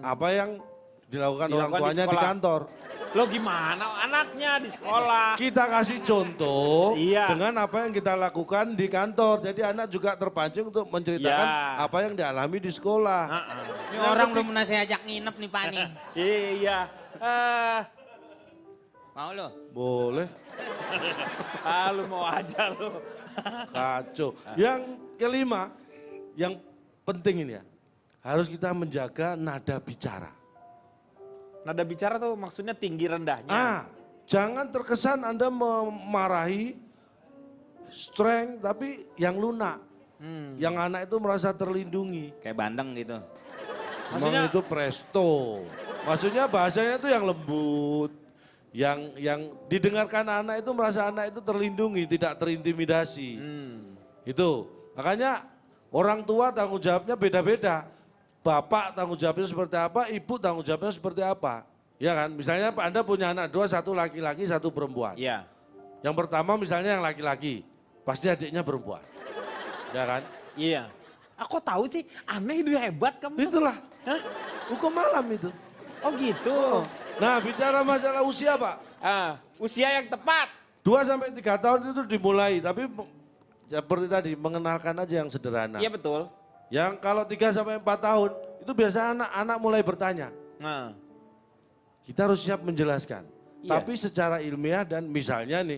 Apa yang dilakukan orang Dilakukan di tuanya di sekolah. kantor. Lo gimana anaknya di sekolah? Kita kasih contoh Iya. dengan apa yang kita lakukan di kantor. Jadi anak juga terpancing untuk menceritakan Ya. apa yang dialami di sekolah. Ini orang belum pernah saya ajak nginep nih Pak nih. Iya. Mau lo? Boleh, Lu mau aja lu. kacau. Yang kelima, yang penting ini ya, harus kita menjaga nada bicara. Nada bicara tuh maksudnya tinggi rendahnya. Jangan terkesan Anda memarahi, strength, tapi yang lunak. Yang anak itu merasa terlindungi. Kayak bandeng gitu. Maksudnya- Memang itu presto. Maksudnya bahasanya itu yang lembut. Yang didengarkan anak itu merasa anak itu terlindungi, tidak terintimidasi. Itu. Makanya orang tua tanggung jawabnya beda-beda. Bapak tanggung jawabnya seperti apa, ibu tanggung jawabnya seperti apa. Ya kan, misalnya Anda punya anak 2, 1 laki-laki, 1 perempuan. Iya. Yang pertama misalnya yang laki-laki, pasti adiknya perempuan. Ya kan? Iya. Aku tahu sih, aneh itu hebat kamu. tuh. Itulah, Hah? hukum malam itu. Oh gitu. Nah bicara masalah usia Pak, Usia yang tepat. 2 sampai 3 tahun itu dimulai, tapi seperti tadi mengenalkan aja yang sederhana. Iya betul. Yang kalau 3 sampai 4 tahun itu biasa anak-anak mulai bertanya. Nah, Kita harus siap menjelaskan. Iya. Tapi secara ilmiah dan misalnya nih,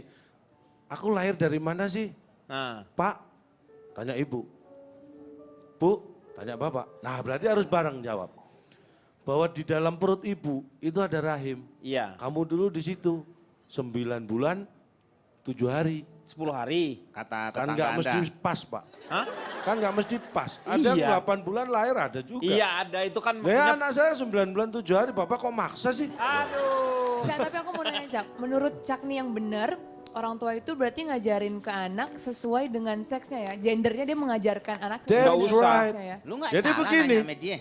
aku lahir dari mana sih? nah, Pak, tanya ibu. Bu, tanya bapak. Nah berarti harus bareng jawab. Bahwa di dalam perut ibu itu ada rahim. iya. Kamu dulu di situ 9 bulan 7 hari. 10 hari. Kata Kan tetangga nggak Anda. mesti pas Pak. Hah? Kan nggak mesti pas. Ada Iya. 8 bulan lahir ada juga. Iya ada itu kan Nah, ya, maksudnya. anak saya 9 bulan 7 hari, Bapak kok maksa sih? Aduh. Cak, tapi aku mau nanya Cak, menurut Cak nih yang benar, orang tua itu berarti ngajarin ke anak sesuai dengan seksnya ya? Gendernya dia mengajarkan anak sesuai That's dengan right. seksnya ya? Lu nggak Jadi salah begini. nanya sama dia.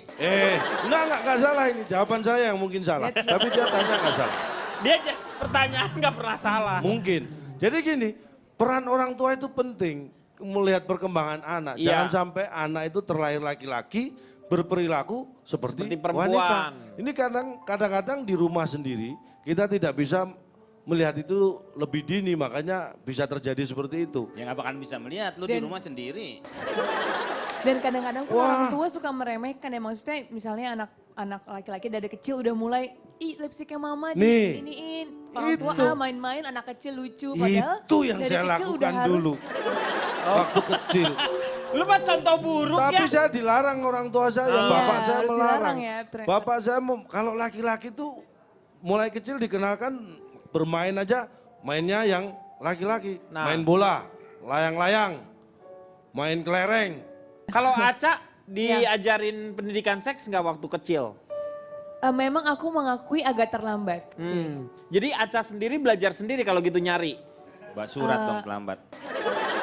Enggak salah ini. Jawaban saya yang mungkin salah. That's right. Tapi dia tanya nggak salah. Dia pertanyaan nggak pernah salah. Mungkin. Jadi gini, peran orang tua itu penting melihat perkembangan anak. Iya. Jangan sampai anak itu terlahir laki-laki berperilaku seperti perempuan. wanita. Ini kadang-kadang di rumah sendiri kita tidak bisa melihat itu lebih dini, makanya bisa terjadi seperti itu. Ya nggak bakal bisa melihat, lu di Dan- rumah sendiri. Dan kadang-kadang tuh Wah. orang tua suka meremehkan ya, maksudnya misalnya anak laki-laki dari kecil udah mulai, ih lipstiknya mama Nih, diiniin. Orang tua itu. main-main, anak kecil lucu. Padahal Itu yang dari saya kecil udah lakukan harus- dulu. Waktu kecil. Lu mah contoh buruk Tapi ya. saya dilarang orang tua saya, Iya, bapak saya harus melarang. dilarang ya, ternyata. Bapak saya kalau laki-laki tuh mulai kecil dikenalkan bermain aja mainnya yang laki-laki. Nah. Main bola, layang-layang, main kelereng. Kalau Aca Iya. diajarin pendidikan seks nggak waktu kecil? Memang aku mengakui agak terlambat sih. Jadi Aca sendiri belajar sendiri kalau gitu nyari. Mbak surat dong terlambat.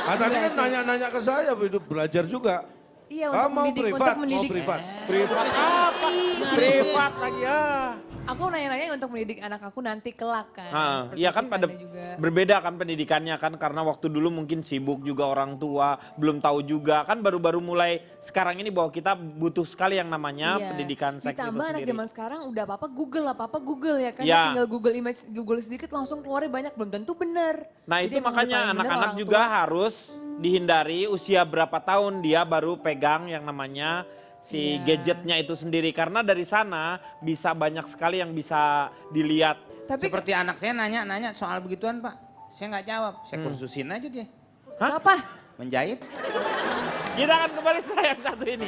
Ah, tadi Enggak kan sih. nanya-nanya ke saya, itu belajar juga. Iya, Ah, untuk mau mendidik, privat, untuk mendidik. mau privat. Privat apa? Privat lagi ya. Aku nanya-nanya untuk mendidik anak aku nanti kelak kan. Seperti Iya kan si pada Kanda juga. berbeda kan pendidikannya kan karena waktu dulu mungkin sibuk juga orang tua, belum tahu juga kan baru-baru mulai sekarang ini bahwa kita butuh sekali yang namanya Iya. pendidikan seks itu Ditambah anak sendiri. zaman sekarang udah apa-apa Google ya kan. Iya. Dia tinggal Google image, Google sedikit langsung keluarnya banyak, belum tentu bener. Nah Jadi itu emang makanya paling bener anak-anak orang juga tua. harus dihindari usia berapa tahun dia baru pegang yang namanya si Iya. gadgetnya itu sendiri. Karena dari sana bisa banyak sekali yang bisa dilihat. Tapi Seperti anak saya nanya soal begituan Pak. Saya nggak jawab, saya kursusin aja dia. apa? Menjahit. Kita akan kembali setelah yang satu ini.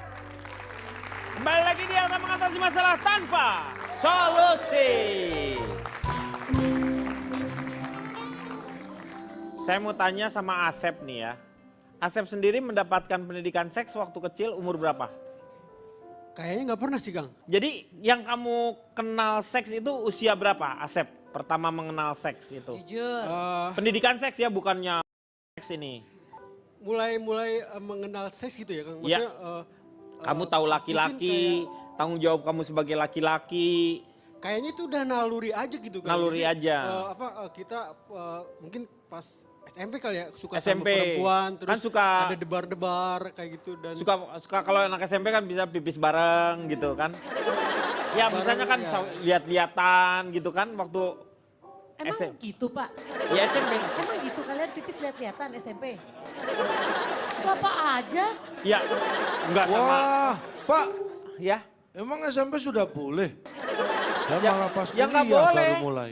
Kembali lagi dia akan mengatasi masalah tanpa solusi. Saya mau tanya sama Asep nih ya. Asep sendiri mendapatkan pendidikan seks waktu kecil umur berapa? Kayaknya nggak pernah sih Kang. Jadi yang kamu kenal seks itu usia berapa Asep? Pertama mengenal seks itu. Jujur. Eh, Pendidikan seks ya bukannya seks ini. mulai mengenal seks gitu ya Kang. Iya. Maksudnya Kamu tahu laki-laki, tanggung jawab kamu sebagai laki-laki. kayaknya itu udah naluri aja gitu kan. Naluri aja. Kita mungkin pas SMP kali ya suka SMP. sama perempuan terus Kan suka- ada debar-debar kayak gitu dan Suka kalau anak SMP kan bisa pipis bareng gitu kan. Ya Bareng, misalnya kan ya. lihat-lihatan gitu kan waktu Emang SM. gitu Pak? ya SMP. Emang gitu kalian pipis lihat-lihatan SMP? Bapak aja. Ya enggak sama. Wah, Pak, Ya. emang SMP sudah boleh? Saya Ya, malah pas ya nggak kuliah boleh. baru mulai.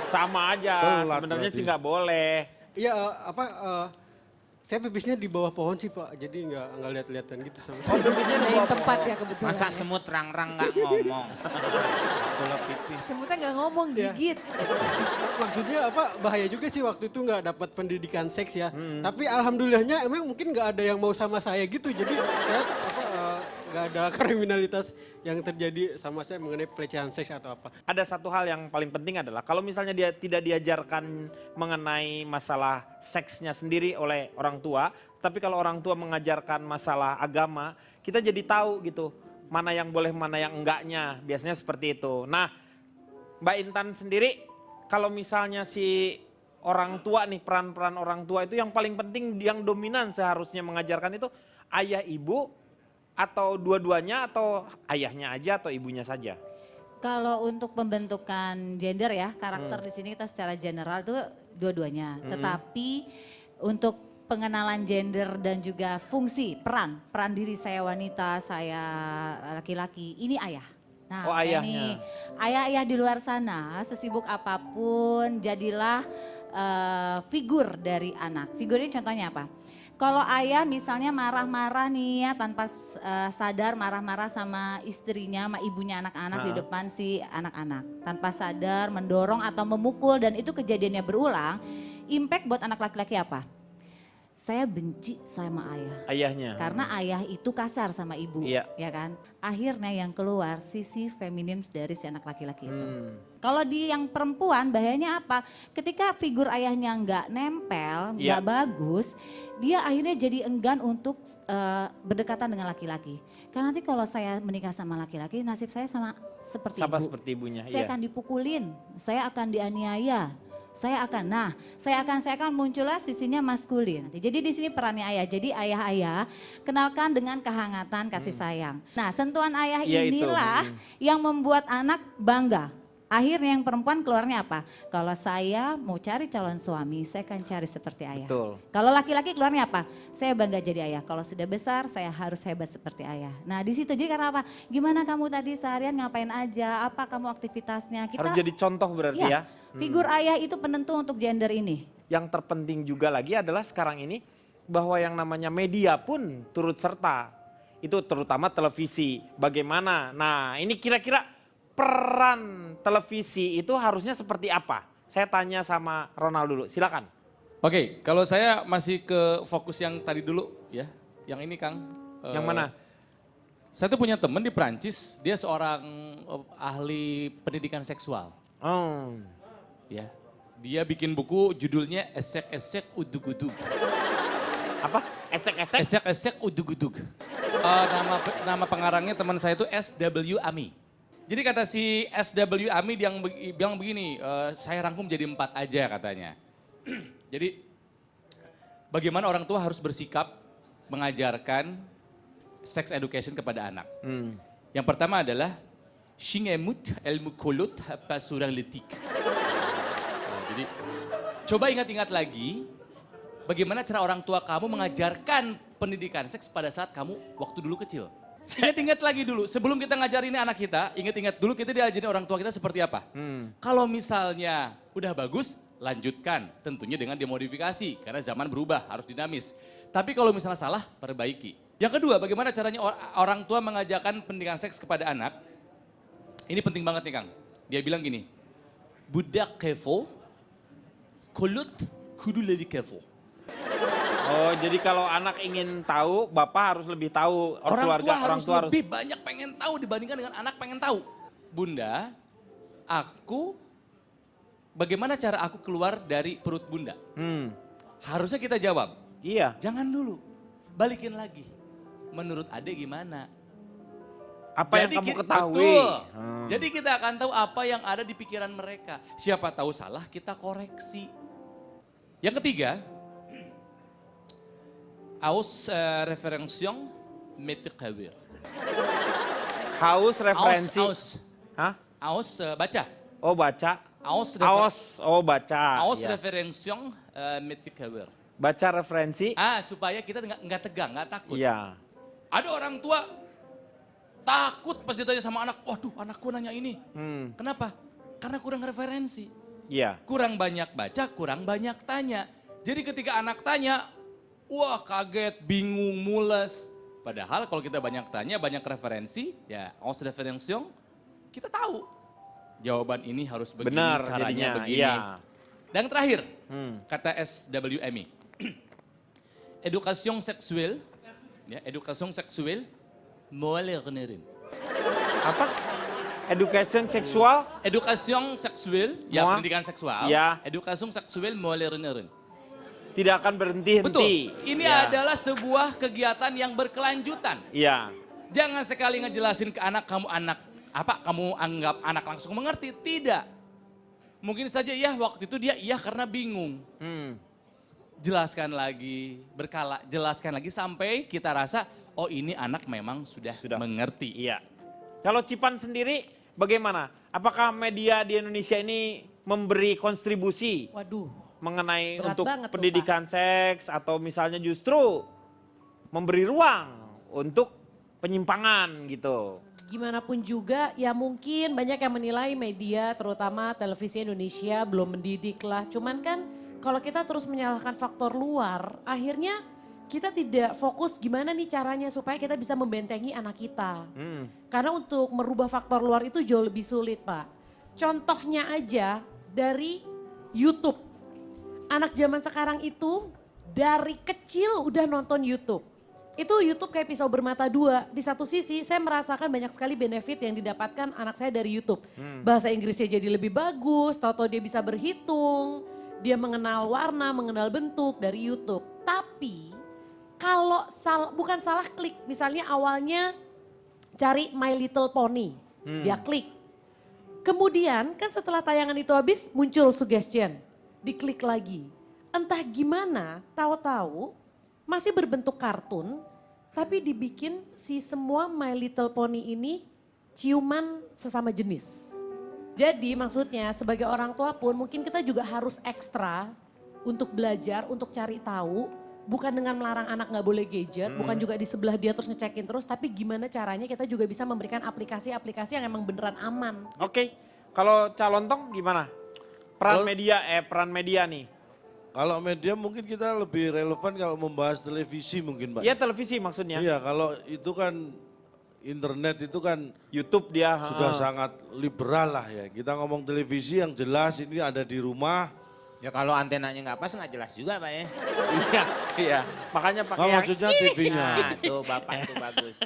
Sama aja. Telat Sebenarnya berarti. sih nggak boleh. iya saya pipisnya di bawah pohon sih Pak. Jadi nggak lihat-lihatan gitu sama Oh, saya. pipisnya Ada di yang bawah tepat pohon. ya kebetulan. Masa ya. semut rang-rang nggak ngomong. Kalau pipis. Semutnya nggak ngomong, Iya. gigit. Maksudnya bahaya juga sih waktu itu nggak dapat pendidikan seks ya. Tapi alhamdulillahnya emang mungkin nggak ada yang mau sama saya gitu. Jadi saya nggak ada kriminalitas yang terjadi sama saya mengenai pelecehan seks atau apa. Ada satu hal yang paling penting adalah kalau misalnya dia tidak diajarkan mengenai masalah seksnya sendiri oleh orang tua, tapi kalau orang tua mengajarkan masalah agama, kita jadi tahu gitu mana yang boleh, mana yang enggaknya. Biasanya seperti itu. Nah, Mbak Intan sendiri kalau misalnya si orang tua nih, peran-peran orang tua itu yang paling penting, yang dominan seharusnya mengajarkan itu ayah ibu atau dua-duanya atau ayahnya aja atau ibunya saja? Kalau untuk pembentukan gender ya, karakter di sini kita secara general itu dua-duanya. Tetapi untuk pengenalan gender dan juga fungsi, peran diri saya wanita, saya laki-laki, ini ayah. Nah, Oh, makanya ayahnya. nih, ayah-ayah di luar sana, sesibuk apapun, jadilah figur dari anak. Figur ini contohnya apa? Kalau ayah misalnya marah-marah nih ya tanpa sadar marah-marah sama istrinya, sama ibunya anak-anak di depan si anak-anak. Tanpa sadar mendorong atau memukul dan itu kejadiannya berulang, impact buat anak laki-laki apa? Saya benci sama ayah. Ayahnya. Karena ayah itu kasar sama ibu, Iya. ya kan? Akhirnya yang keluar sisi feminim dari si anak laki-laki itu. Kalau di yang perempuan bahayanya apa? Ketika figur ayahnya nggak nempel, Iya. nggak bagus, dia akhirnya jadi enggan untuk berdekatan dengan laki-laki. Karena nanti kalau saya menikah sama laki-laki, nasib saya sama seperti Sama ibu. seperti ibunya. Saya Iya. akan dipukulin, saya akan dianiaya. Saya akan muncullah sisinya maskulin. Jadi di sini perannya ayah. Jadi ayah-ayah kenalkan dengan kehangatan kasih sayang. Nah, sentuhan ayah Iya, itu. inilah yang membuat anak bangga. Akhirnya yang perempuan keluarnya apa? Kalau saya mau cari calon suami, saya akan cari seperti ayah. Betul. Kalau laki-laki keluarnya apa? Saya bangga jadi ayah. Kalau sudah besar, saya harus hebat seperti ayah. Nah, di situ jadi karena apa? Gimana kamu tadi seharian ngapain aja? Apa kamu aktivitasnya? Harus jadi contoh berarti ya. Figur ayah itu penentu untuk gender ini. Yang terpenting juga lagi adalah sekarang ini bahwa yang namanya media pun turut serta. Itu terutama televisi. Bagaimana? Nah, ini kira-kira peran televisi itu harusnya seperti apa? Saya tanya sama Ronald dulu, silakan. Oke, kalau saya masih ke fokus yang tadi dulu ya. Yang ini Kang. Yang mana? Saya tuh punya temen di Prancis, dia seorang ahli pendidikan seksual. Oh, Ya, dia bikin buku judulnya Esek-esek udug-udug. apa? Esek-esek? Esek-esek udug-udug. Nama pengarangnya teman saya itu S.W. Ami. Jadi kata si S.W. Ami yang bilang begini, saya rangkum jadi 4 aja katanya. Jadi bagaimana orang tua harus bersikap mengajarkan sex education kepada anak. Yang pertama adalah Shingemut ilmu kulut apa surang letik. Jadi coba ingat-ingat lagi bagaimana cara orang tua kamu mengajarkan pendidikan seks pada saat kamu waktu dulu kecil. Ingat-ingat lagi dulu, sebelum kita ngajarin ini anak kita, ingat-ingat dulu kita diajarin orang tua kita seperti apa. Kalau misalnya udah bagus, lanjutkan. Tentunya dengan dimodifikasi, karena zaman berubah, harus dinamis. Tapi kalau misalnya salah, perbaiki. Yang kedua, bagaimana caranya orang tua mengajarkan pendidikan seks kepada anak. Ini penting banget nih Kang. Dia bilang gini, budak kevo, kulut kudu lebih kevo. Oh, jadi kalau anak ingin tahu, bapak harus lebih tahu. Orang tua harus lebih banyak pengen tahu dibandingkan dengan anak pengen tahu. Bunda, bagaimana cara aku keluar dari perut bunda? Harusnya kita jawab, Iya. jangan dulu, balikin lagi. Menurut adek gimana? Apa yang kamu ketahui? Betul. Jadi kita akan tahu apa yang ada di pikiran mereka. Siapa tahu salah, kita koreksi. Yang ketiga, aus referensiong metikawir. Haus referensi. Hah? Aus baca. Oh, baca. Aus baca. Aus Iya. referensiong metikawir. Baca referensi. Supaya kita nggak tegang, nggak takut. Iya. Ada orang tua takut pas ditanya sama anak, waduh anakku nanya ini. Kenapa? Karena kurang referensi. Iya. Kurang banyak baca, kurang banyak tanya. Jadi ketika anak tanya, wah kaget, bingung, mules. Padahal kalau kita banyak tanya, banyak referensi, ya aus referensiong, kita tahu. Jawaban ini harus begini, Benar caranya jadinya. begini. Iya. Dan yang terakhir, kata SWMI, edukasi seksual, ya, edukasi seksual, modernerin. Apa? Education seksual? Edukasi seksual, ya Moa? pendidikan seksual, Ya. edukasi seksual modernerin. Tidak akan berhenti-henti. Betul, ini Iya. adalah sebuah kegiatan yang berkelanjutan. Iya. Jangan sekali ngejelasin ke anak kamu kamu anggap anak langsung mengerti, tidak. Mungkin saja ya waktu itu dia iya karena bingung. Jelaskan lagi, berkala, jelaskan lagi sampai kita rasa oh ini anak memang sudah mengerti. Iya. Kalau Cipan sendiri bagaimana? Apakah media di Indonesia ini memberi kontribusi? Waduh. mengenai Berat untuk banget tuh, pendidikan seks atau misalnya justru memberi ruang untuk penyimpangan gitu. Gimana pun juga ya mungkin banyak yang menilai media terutama televisi Indonesia belum mendidik lah. Cuman kan kalau kita terus menyalahkan faktor luar akhirnya kita tidak fokus gimana nih caranya supaya kita bisa membentengi anak kita. Karena untuk merubah faktor luar itu jauh lebih sulit Pak. Contohnya aja dari YouTube. Anak zaman sekarang itu dari kecil udah nonton YouTube. Itu YouTube kayak pisau bermata dua. Di satu sisi saya merasakan banyak sekali benefit yang didapatkan anak saya dari YouTube. Bahasa Inggrisnya jadi lebih bagus, tahu-tahu dia bisa berhitung, dia mengenal warna, mengenal bentuk dari YouTube. Tapi kalau bukan salah klik, misalnya awalnya cari My Little Pony, dia klik. Kemudian kan setelah tayangan itu habis muncul suggestion, diklik lagi. Entah gimana, tahu-tahu masih berbentuk kartun, tapi dibikin si semua My Little Pony ini ciuman sesama jenis. Jadi maksudnya sebagai orang tua pun mungkin kita juga harus ekstra untuk belajar, untuk cari tahu. Bukan dengan melarang anak nggak boleh gadget, bukan juga di sebelah dia terus ngecekin terus, tapi gimana caranya kita juga bisa memberikan aplikasi-aplikasi yang emang beneran aman. Oke, kalau Calontong gimana? Peran Kalau- media nih. Kalau media mungkin kita lebih relevan kalau membahas televisi mungkin Pak. Iya televisi maksudnya. Iya, kalau itu kan internet itu kan YouTube dia. sudah sangat liberal lah ya. Kita ngomong televisi yang jelas ini ada di rumah. Ya kalau antenanya nggak pas nggak jelas juga Pak ya. Iya, iya. Makanya pakai Oh, yang maksudnya TV-nya. Nah tuh Bapak tuh bagus.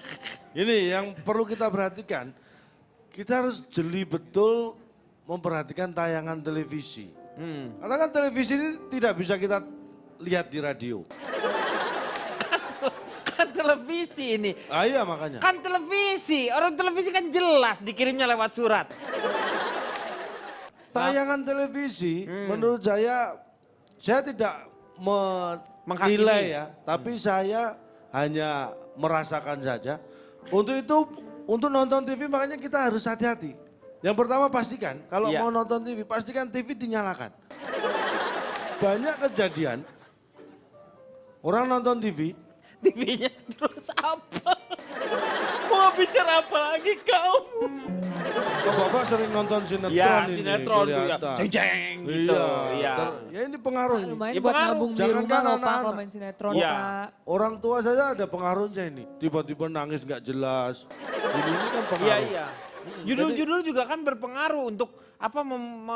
Ini yang perlu kita perhatikan, kita harus jeli betul memperhatikan tayangan televisi. Karena kan televisi ini tidak bisa kita lihat di radio. kan televisi ini. Ah iya makanya. Kan televisi, orang televisi kan jelas dikirimnya lewat surat. Tayangan televisi menurut saya tidak Menghakimi. menilai ya, tapi saya hanya merasakan saja. Untuk itu, untuk nonton TV makanya kita harus hati-hati. Yang pertama pastikan, kalau Iya. mau nonton TV, pastikan TV dinyalakan. Banyak kejadian, orang nonton TV, TV-nya terus apa? Mau bicara apa lagi kau? kok Bapak sering nonton sinetron Ya, ini sinetron tuh ya. kelihatan. Jeng gitu. Iya, Iya. ya ini pengaruh ini. Lumayan Ya, buat pengaruh. nabung di Jangan rumah kan loh Pak anak-anak. kalau main sinetron Iya. Pak. Orang tua saja ada pengaruhnya ini. Tiba-tiba nangis nggak jelas. Ini kan pengaruh. Iya, iya. Judul-judul juga kan berpengaruh untuk apa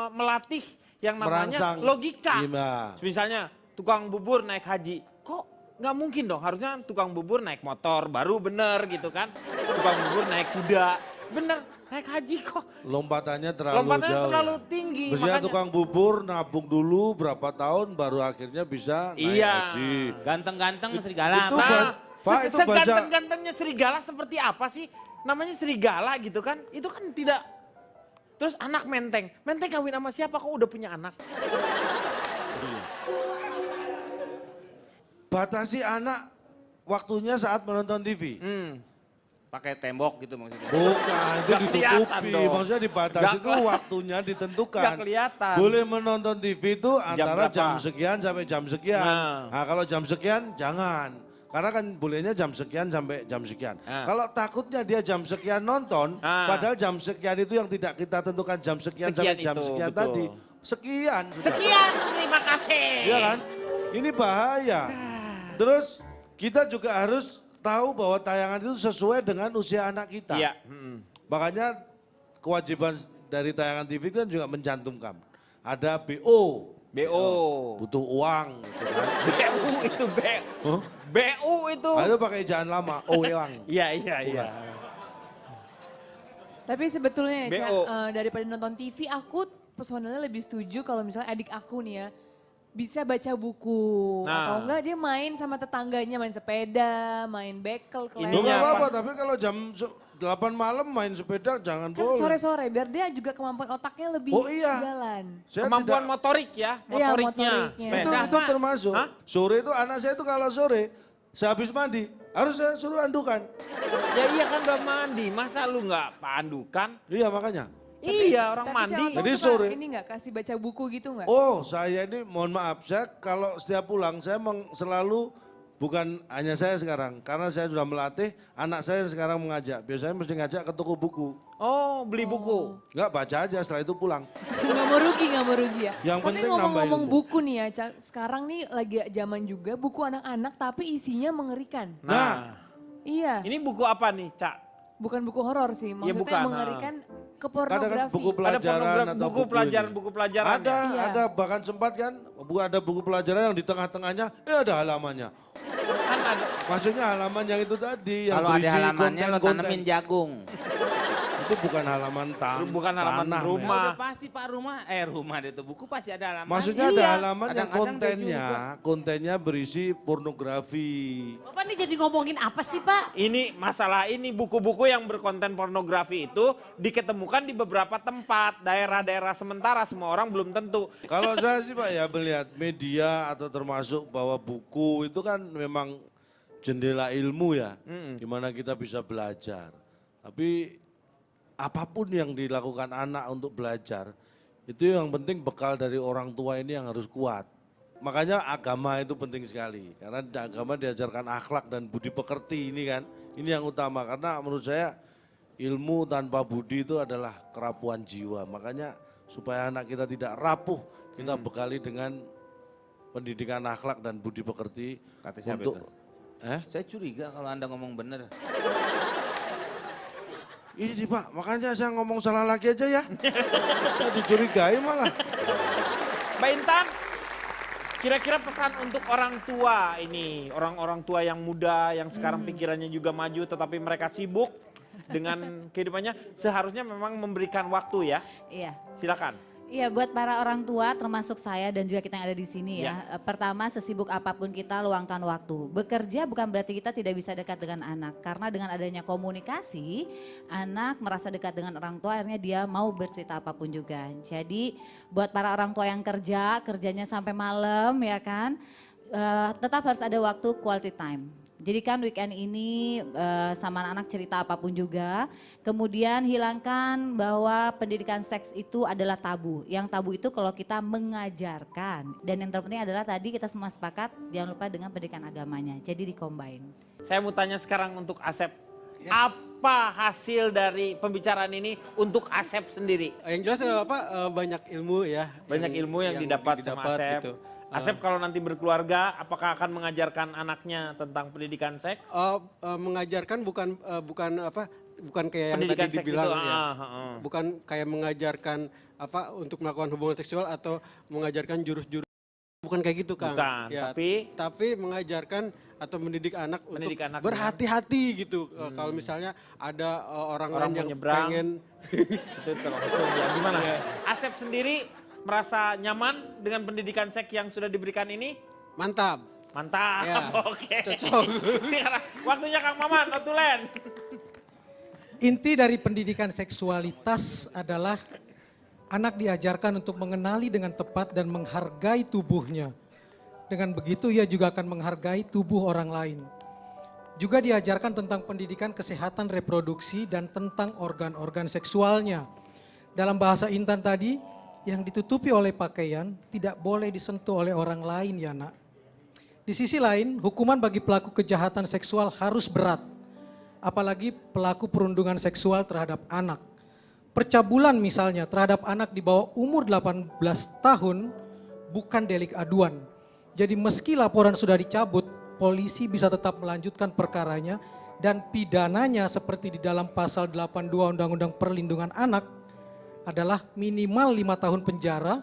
melatih yang namanya Merangsang. logika. Iya. Misalnya tukang bubur naik haji. Kok nggak mungkin dong, harusnya tukang bubur naik motor baru bener gitu kan. Tukang bubur naik kuda, bener naik haji kok. Lompatannya terlalu Lompatannya jauh. terlalu ya. tinggi. Mestinya makanya- tukang bubur nabung dulu berapa tahun baru akhirnya bisa naik Iya. haji. Ganteng-ganteng serigala. Itu Pak. Pak, Pak, itu baca- seganteng-gantengnya serigala seperti apa sih? Namanya serigala gitu kan, itu kan tidak. Terus anak menteng, menteng kawin sama siapa kok udah punya anak? Batasi anak waktunya saat menonton TV. Pakai tembok gitu maksudnya. Bukan, itu Nggak kelihatan ditutupi. dong. Maksudnya dibatasi Nggak itu waktunya ditentukan. Nggak kelihatan. Boleh menonton TV itu antara berapa? jam sekian sampai jam sekian. Nah. Nah, kalau jam sekian jangan. Karena kan bolehnya jam sekian sampai jam sekian. Nah. Kalau takutnya dia jam sekian nonton, Nah. padahal jam sekian itu yang tidak kita tentukan jam sekian, Sekian sampai jam itu, sekian betul. tadi. Sekian. sudah. Sekian, terima kasih. Iya kan? Ini bahaya. Terus kita juga harus tahu bahwa tayangan itu sesuai dengan usia anak kita. Iya. Makanya kewajiban dari tayangan TV kan juga mencantumkan. Ada BO. BO. Butuh uang gitu kan. BU itu Huh? BU itu. Ah, itu pakai ejaan lama, uang. Iya, iya, iya. Tapi sebetulnya Ca, BO. daripada nonton TV aku personalnya lebih setuju kalau misalnya adik aku nih ya bisa baca buku Nah. atau enggak dia main sama tetangganya main sepeda, main bekel, Lu Ininya nggak kelereng. apa-apa, tapi kalau jam 8 malam main sepeda jangan Kan boleh. sore-sore biar dia juga kemampuan otaknya lebih Oh iya. jalan. Saya Kemampuan tidak- motorik ya, Iya, motoriknya. motoriknya. itu, Sepeda, itu Pak. termasuk. Hah? Sore itu anak saya itu kalau sore, sehabis mandi, harus saya suruh andukan. Ya iya kan udah mandi, masa lu nggak pandukan? Iya makanya. Iya, orang Tapi mandi. Cewek Jadi suka sore. ini nggak kasih baca buku gitu nggak? Oh, saya ini mohon maaf, saya kalau setiap pulang saya selalu bukan hanya saya sekarang, karena saya sudah melatih anak saya sekarang mengajak. Biasanya mesti ngajak ke toko buku. Oh, beli buku. Enggak, baca aja setelah itu pulang. Nggak mau rugi ya. Yang Tapi penting ngomong-ngomong nambah ilmu. buku nih ya, Cak, sekarang nih lagi zaman juga buku anak-anak tapi isinya mengerikan. Nah, Iya, ini buku apa nih, Cak? bukan buku horor sih, maksudnya bukan, mengerikan ke Kadang kan pornografi. buku Ada pelajaran atau buku pelajaran, ini. buku pelajaran. Ada, Iya. ada bahkan sempat kan, ada buku pelajaran yang di tengah-tengahnya, ada halamannya. Kan ada. Maksudnya halaman yang itu tadi, yang Kalau ada berisi halamannya lo konten-konten. tanemin jagung. Itu bukan halaman Bukan halaman tanah, rumah. men. Udah pasti Pak rumah deh tuh buku pasti ada halaman. Maksudnya ada halaman yang Kadang-kadang dia kontennya berisi pornografi. Bapak nih jadi ngomongin apa sih Pak? Ini masalah ini buku-buku yang berkonten pornografi itu diketemukan di beberapa tempat, daerah-daerah sementara, semua orang belum tentu. Kalau saya sih Pak ya melihat media atau termasuk bahwa buku itu kan memang jendela ilmu ya. Gimana kita bisa belajar. Tapi apapun yang dilakukan anak untuk belajar, itu yang penting bekal dari orang tua ini yang harus kuat. Makanya agama itu penting sekali, karena di agama diajarkan akhlak dan budi pekerti ini kan, ini yang utama. Karena menurut saya ilmu tanpa budi itu adalah kerapuhan jiwa. Makanya supaya anak kita tidak rapuh, kita bekali dengan pendidikan akhlak dan budi pekerti. Kata siapa untuk itu? Saya curiga kalau Anda ngomong bener. Ini Pak, makanya saya ngomong salah lagi aja ya. Saya dicurigai malah. Mbak Intan, kira-kira pesan untuk orang tua ini, orang-orang tua yang muda, yang sekarang pikirannya juga maju tetapi mereka sibuk dengan kehidupannya, seharusnya memang memberikan waktu ya. Iya. Silakan. Iya, buat para orang tua termasuk saya dan juga kita yang ada di sini ya. Pertama, sesibuk apapun kita luangkan waktu. Bekerja bukan berarti kita tidak bisa dekat dengan anak. Karena dengan adanya komunikasi, anak merasa dekat dengan orang tua, akhirnya dia mau bercerita apapun juga. Jadi buat para orang tua yang kerjanya sampai malam ya kan, tetap harus ada waktu quality time. Jadi kan weekend ini sama anak-anak cerita apapun juga. Kemudian hilangkan bahwa pendidikan seks itu adalah tabu. Yang tabu itu kalau kita mengajarkan. Dan yang terpenting adalah tadi kita semua sepakat jangan lupa dengan pendidikan agamanya. Jadi di-combine. Saya mau tanya sekarang untuk Asep. Apa hasil dari pembicaraan ini untuk Asep sendiri? Yang jelas banyak ilmu ya. Banyak ilmu yang didapat sama Asep. Gitu. Asep kalau nanti berkeluarga, apakah akan mengajarkan anaknya tentang pendidikan seks? Mengajarkan bukan kayak yang Pendidikan tadi seks dibilang itu, ya. Bukan kayak mengajarkan untuk melakukan hubungan seksual atau mengajarkan jurus-jurus. Bukan kayak gitu Kang. Bukan, Ya, tapi mengajarkan atau mendidik anak Mendidik untuk anaknya. berhati-hati gitu. Kalau misalnya ada orang lain mau yang nyebrang. pengen Itu langsung ya. Gimana? Asep sendiri merasa nyaman dengan pendidikan seks yang sudah diberikan ini? mantap. Mantap, Ya, oke. cocok. Sekarang waktunya Kang Maman, Notulen. Inti dari pendidikan seksualitas adalah anak diajarkan untuk mengenali dengan tepat dan menghargai tubuhnya. Dengan begitu ia juga akan menghargai tubuh orang lain. Juga diajarkan tentang pendidikan kesehatan reproduksi dan tentang organ-organ seksualnya. Dalam bahasa Intan tadi, yang ditutupi oleh pakaian tidak boleh disentuh oleh orang lain ya nak. Di sisi lain, hukuman bagi pelaku kejahatan seksual harus berat. Apalagi pelaku perundungan seksual terhadap anak. Percabulan misalnya terhadap anak di bawah umur 18 tahun bukan delik aduan. Jadi meski laporan sudah dicabut, polisi bisa tetap melanjutkan perkaranya dan pidananya seperti di dalam pasal 82 Undang-Undang Perlindungan Anak adalah minimal 5 tahun penjara,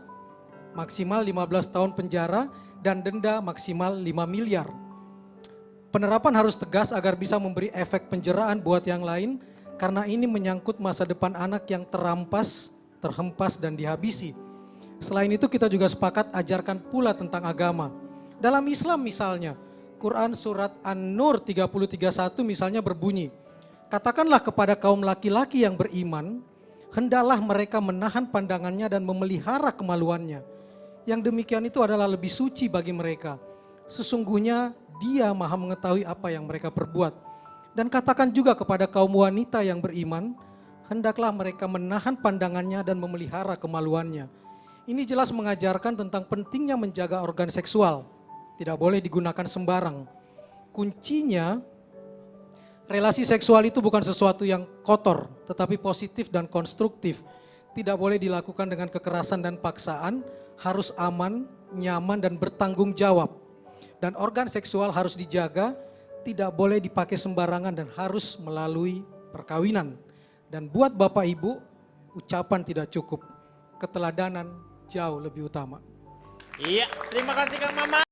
maksimal 15 tahun penjara, dan denda maksimal 5 miliar. Penerapan harus tegas agar bisa memberi efek penjeraan buat yang lain, karena ini menyangkut masa depan anak yang terampas, terhempas, dan dihabisi. Selain itu kita juga sepakat ajarkan pula tentang agama. Dalam Islam misalnya, Quran surat An-Nur 30:31 misalnya berbunyi, katakanlah kepada kaum laki-laki yang beriman, hendaklah mereka menahan pandangannya dan memelihara kemaluannya. Yang demikian itu adalah lebih suci bagi mereka. Sesungguhnya Dia Maha mengetahui apa yang mereka perbuat. Dan katakan juga kepada kaum wanita yang beriman, hendaklah mereka menahan pandangannya dan memelihara kemaluannya. Ini jelas mengajarkan tentang pentingnya menjaga organ seksual. Tidak boleh digunakan sembarang. Kuncinya, relasi seksual itu bukan sesuatu yang kotor, tetapi positif dan konstruktif. Tidak boleh dilakukan dengan kekerasan dan paksaan, harus aman, nyaman, dan bertanggung jawab. Dan organ seksual harus dijaga, tidak boleh dipakai sembarangan dan harus melalui perkawinan. Dan buat Bapak Ibu, ucapan tidak cukup. Keteladanan jauh lebih utama. Iya, terima kasih Kang Maman.